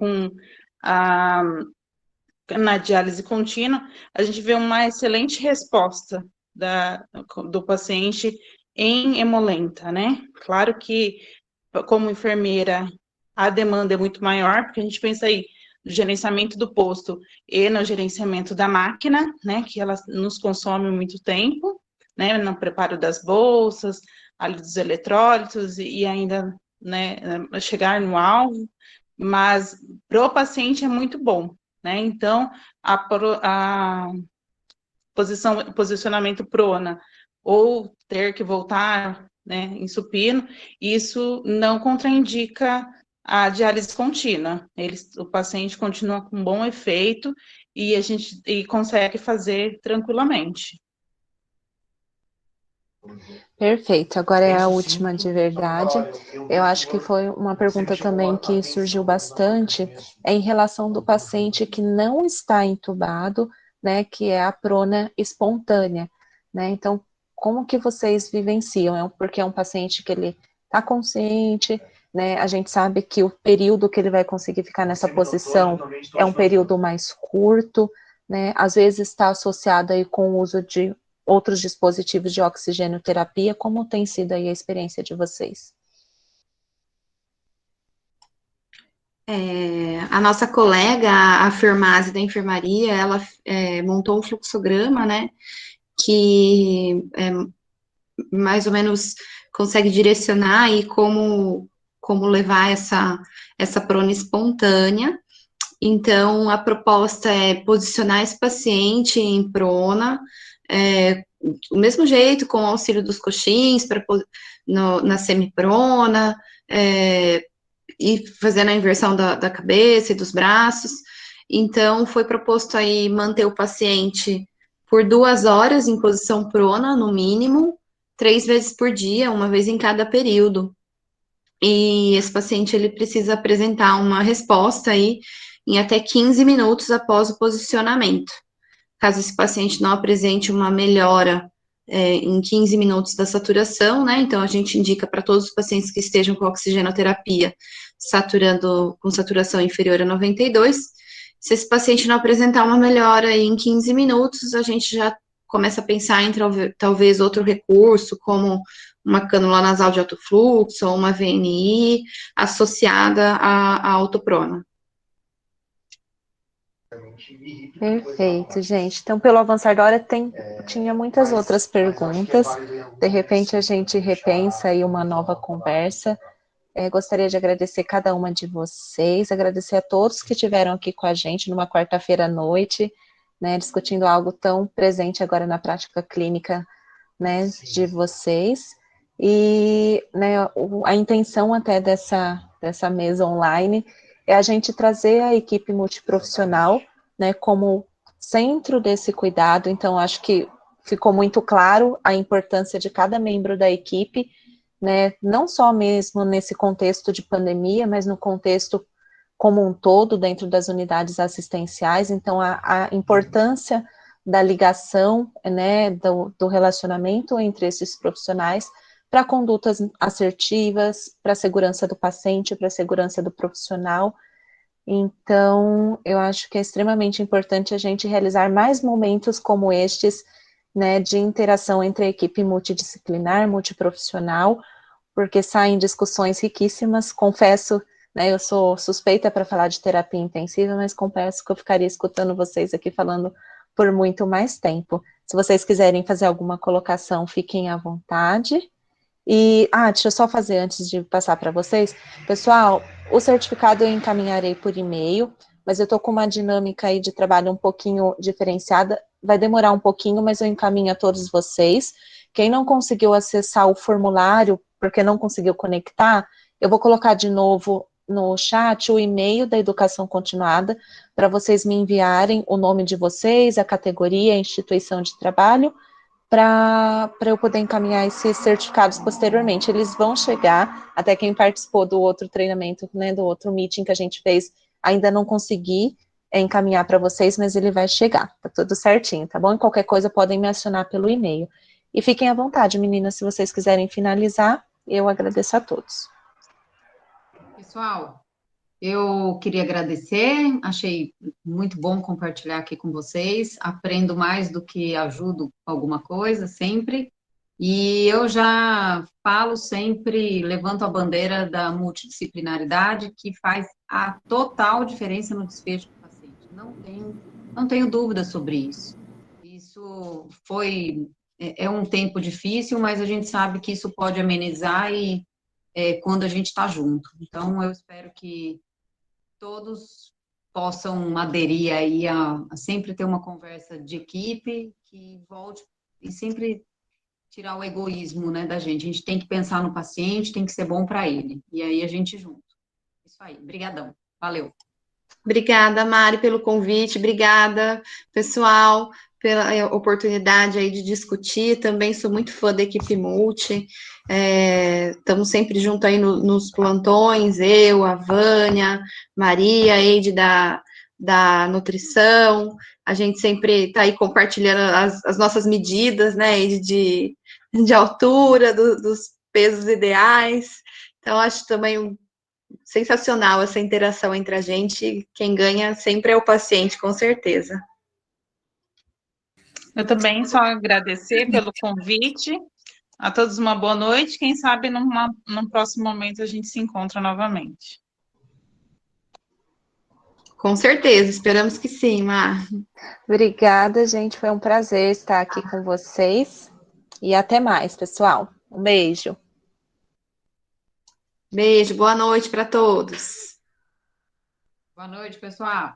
na diálise contínua, a gente vê uma excelente resposta do paciente em hemolenta, né? Claro que, como enfermeira, a demanda é muito maior, porque a gente pensa aí no gerenciamento do posto e no gerenciamento da máquina, né, que ela nos consome muito tempo, né, no preparo das bolsas, ali dos eletrólitos e ainda, né, chegar no alvo, mas para o paciente é muito bom, né? Então, posicionamento prona ou ter que voltar, né, em supino, isso não contraindica a diálise contínua. O paciente continua com bom efeito e a gente consegue fazer tranquilamente. Perfeito, agora é a última de verdade. Eu acho que foi uma pergunta também que surgiu bastante, em relação do paciente que não está entubado, né, que é a prona espontânea, né? Então, como que vocês vivenciam? Porque é um paciente que ele está consciente, né? A gente sabe que o período que ele vai conseguir ficar nessa posição é um período mais curto, né? Às vezes está associado aí com o uso de outros dispositivos de oxigenoterapia. Como tem sido aí a experiência de vocês? A nossa colega, a Firmase da enfermaria, ela montou um fluxograma, né, que mais ou menos consegue direcionar aí como levar essa prona espontânea. Então, a proposta é posicionar esse paciente em prona, do mesmo jeito, com o auxílio dos coxins, na semiprona, e fazendo a inversão da cabeça e dos braços. Então, foi proposto aí manter o paciente por 2 horas em posição prona, no mínimo, 3 vezes por dia, uma vez em cada período. E esse paciente, ele precisa apresentar uma resposta aí em até 15 minutos após o posicionamento. Caso esse paciente não apresente uma melhora em 15 minutos da saturação, né, então a gente indica para todos os pacientes que estejam com oxigenoterapia saturando com saturação inferior a 92. Se esse paciente não apresentar uma melhora aí em 15 minutos, a gente já começa a pensar em talvez outro recurso, como uma cânula nasal de alto fluxo ou uma VNI associada à autoprona. Perfeito, gente. Então, pelo avançar da hora, tinha muitas outras perguntas. De repente, a gente repensa aí uma nova conversa. Gostaria de agradecer cada uma de vocês, agradecer a todos que estiveram aqui com a gente numa quarta-feira à noite, né, discutindo algo tão presente agora na prática clínica, né, de vocês. E, né, a intenção até dessa mesa online é a gente trazer a equipe multiprofissional, né, como centro desse cuidado. Então, acho que ficou muito claro a importância de cada membro da equipe, né, não só mesmo nesse contexto de pandemia, mas no contexto como um todo dentro das unidades assistenciais. Então, a importância da ligação, né, do relacionamento entre esses profissionais para condutas assertivas, para a segurança do paciente, para a segurança do profissional. Então, eu acho que é extremamente importante a gente realizar mais momentos como estes, né, de interação entre a equipe multidisciplinar, multiprofissional, porque saem discussões riquíssimas. Confesso, né, eu sou suspeita para falar de terapia intensiva, mas confesso que eu ficaria escutando vocês aqui falando por muito mais tempo. Se vocês quiserem fazer alguma colocação, fiquem à vontade. E, deixa eu só fazer antes de passar para vocês. Pessoal, o certificado eu encaminharei por e-mail, mas eu estou com uma dinâmica aí de trabalho um pouquinho diferenciada. Vai demorar um pouquinho, mas eu encaminho a todos vocês. Quem não conseguiu acessar o formulário, porque não conseguiu conectar, eu vou colocar de novo no chat o e-mail da educação continuada, para vocês me enviarem o nome de vocês, a categoria, a instituição de trabalho, para eu poder encaminhar esses certificados posteriormente. Eles vão chegar, até quem participou do outro treinamento, né, do outro meeting que a gente fez, ainda não consegui encaminhar para vocês, mas ele vai chegar, tá tudo certinho, tá bom? E qualquer coisa podem me acionar pelo e-mail. E fiquem à vontade, meninas, se vocês quiserem finalizar, eu agradeço a todos. Pessoal, eu queria agradecer, achei muito bom compartilhar aqui com vocês, aprendo mais do que ajudo alguma coisa, sempre, e eu já falo sempre, levanto a bandeira da multidisciplinaridade, que faz a total diferença no desfecho do paciente, não tenho dúvida sobre isso. Isso é um tempo difícil, mas a gente sabe que isso pode amenizar quando a gente está junto. Então, eu espero que todos possam aderir aí a sempre ter uma conversa de equipe que volte e sempre tirar o egoísmo, né, da gente. A gente tem que pensar no paciente, tem que ser bom para ele. E aí a gente junto. Isso aí. Brigadão. Valeu. Obrigada, Mari, pelo convite. Obrigada, pessoal, pela oportunidade aí de discutir. Também sou muito fã da equipe Multi. Estamos sempre junto aí nos plantões, eu, a Vânia, Maria, a Eide da nutrição. A gente sempre está aí compartilhando as nossas medidas, né, Eide, de altura, dos pesos ideais. Então, acho também sensacional essa interação entre a gente. Quem ganha sempre é o paciente, com certeza. Eu também só agradecer pelo convite. A todos uma boa noite. Quem sabe num próximo momento a gente se encontra novamente. Com certeza, esperamos que sim, Mar. Obrigada, gente. Foi um prazer estar aqui com vocês. E até mais, pessoal. Um beijo. Beijo, boa noite para todos. Boa noite, pessoal.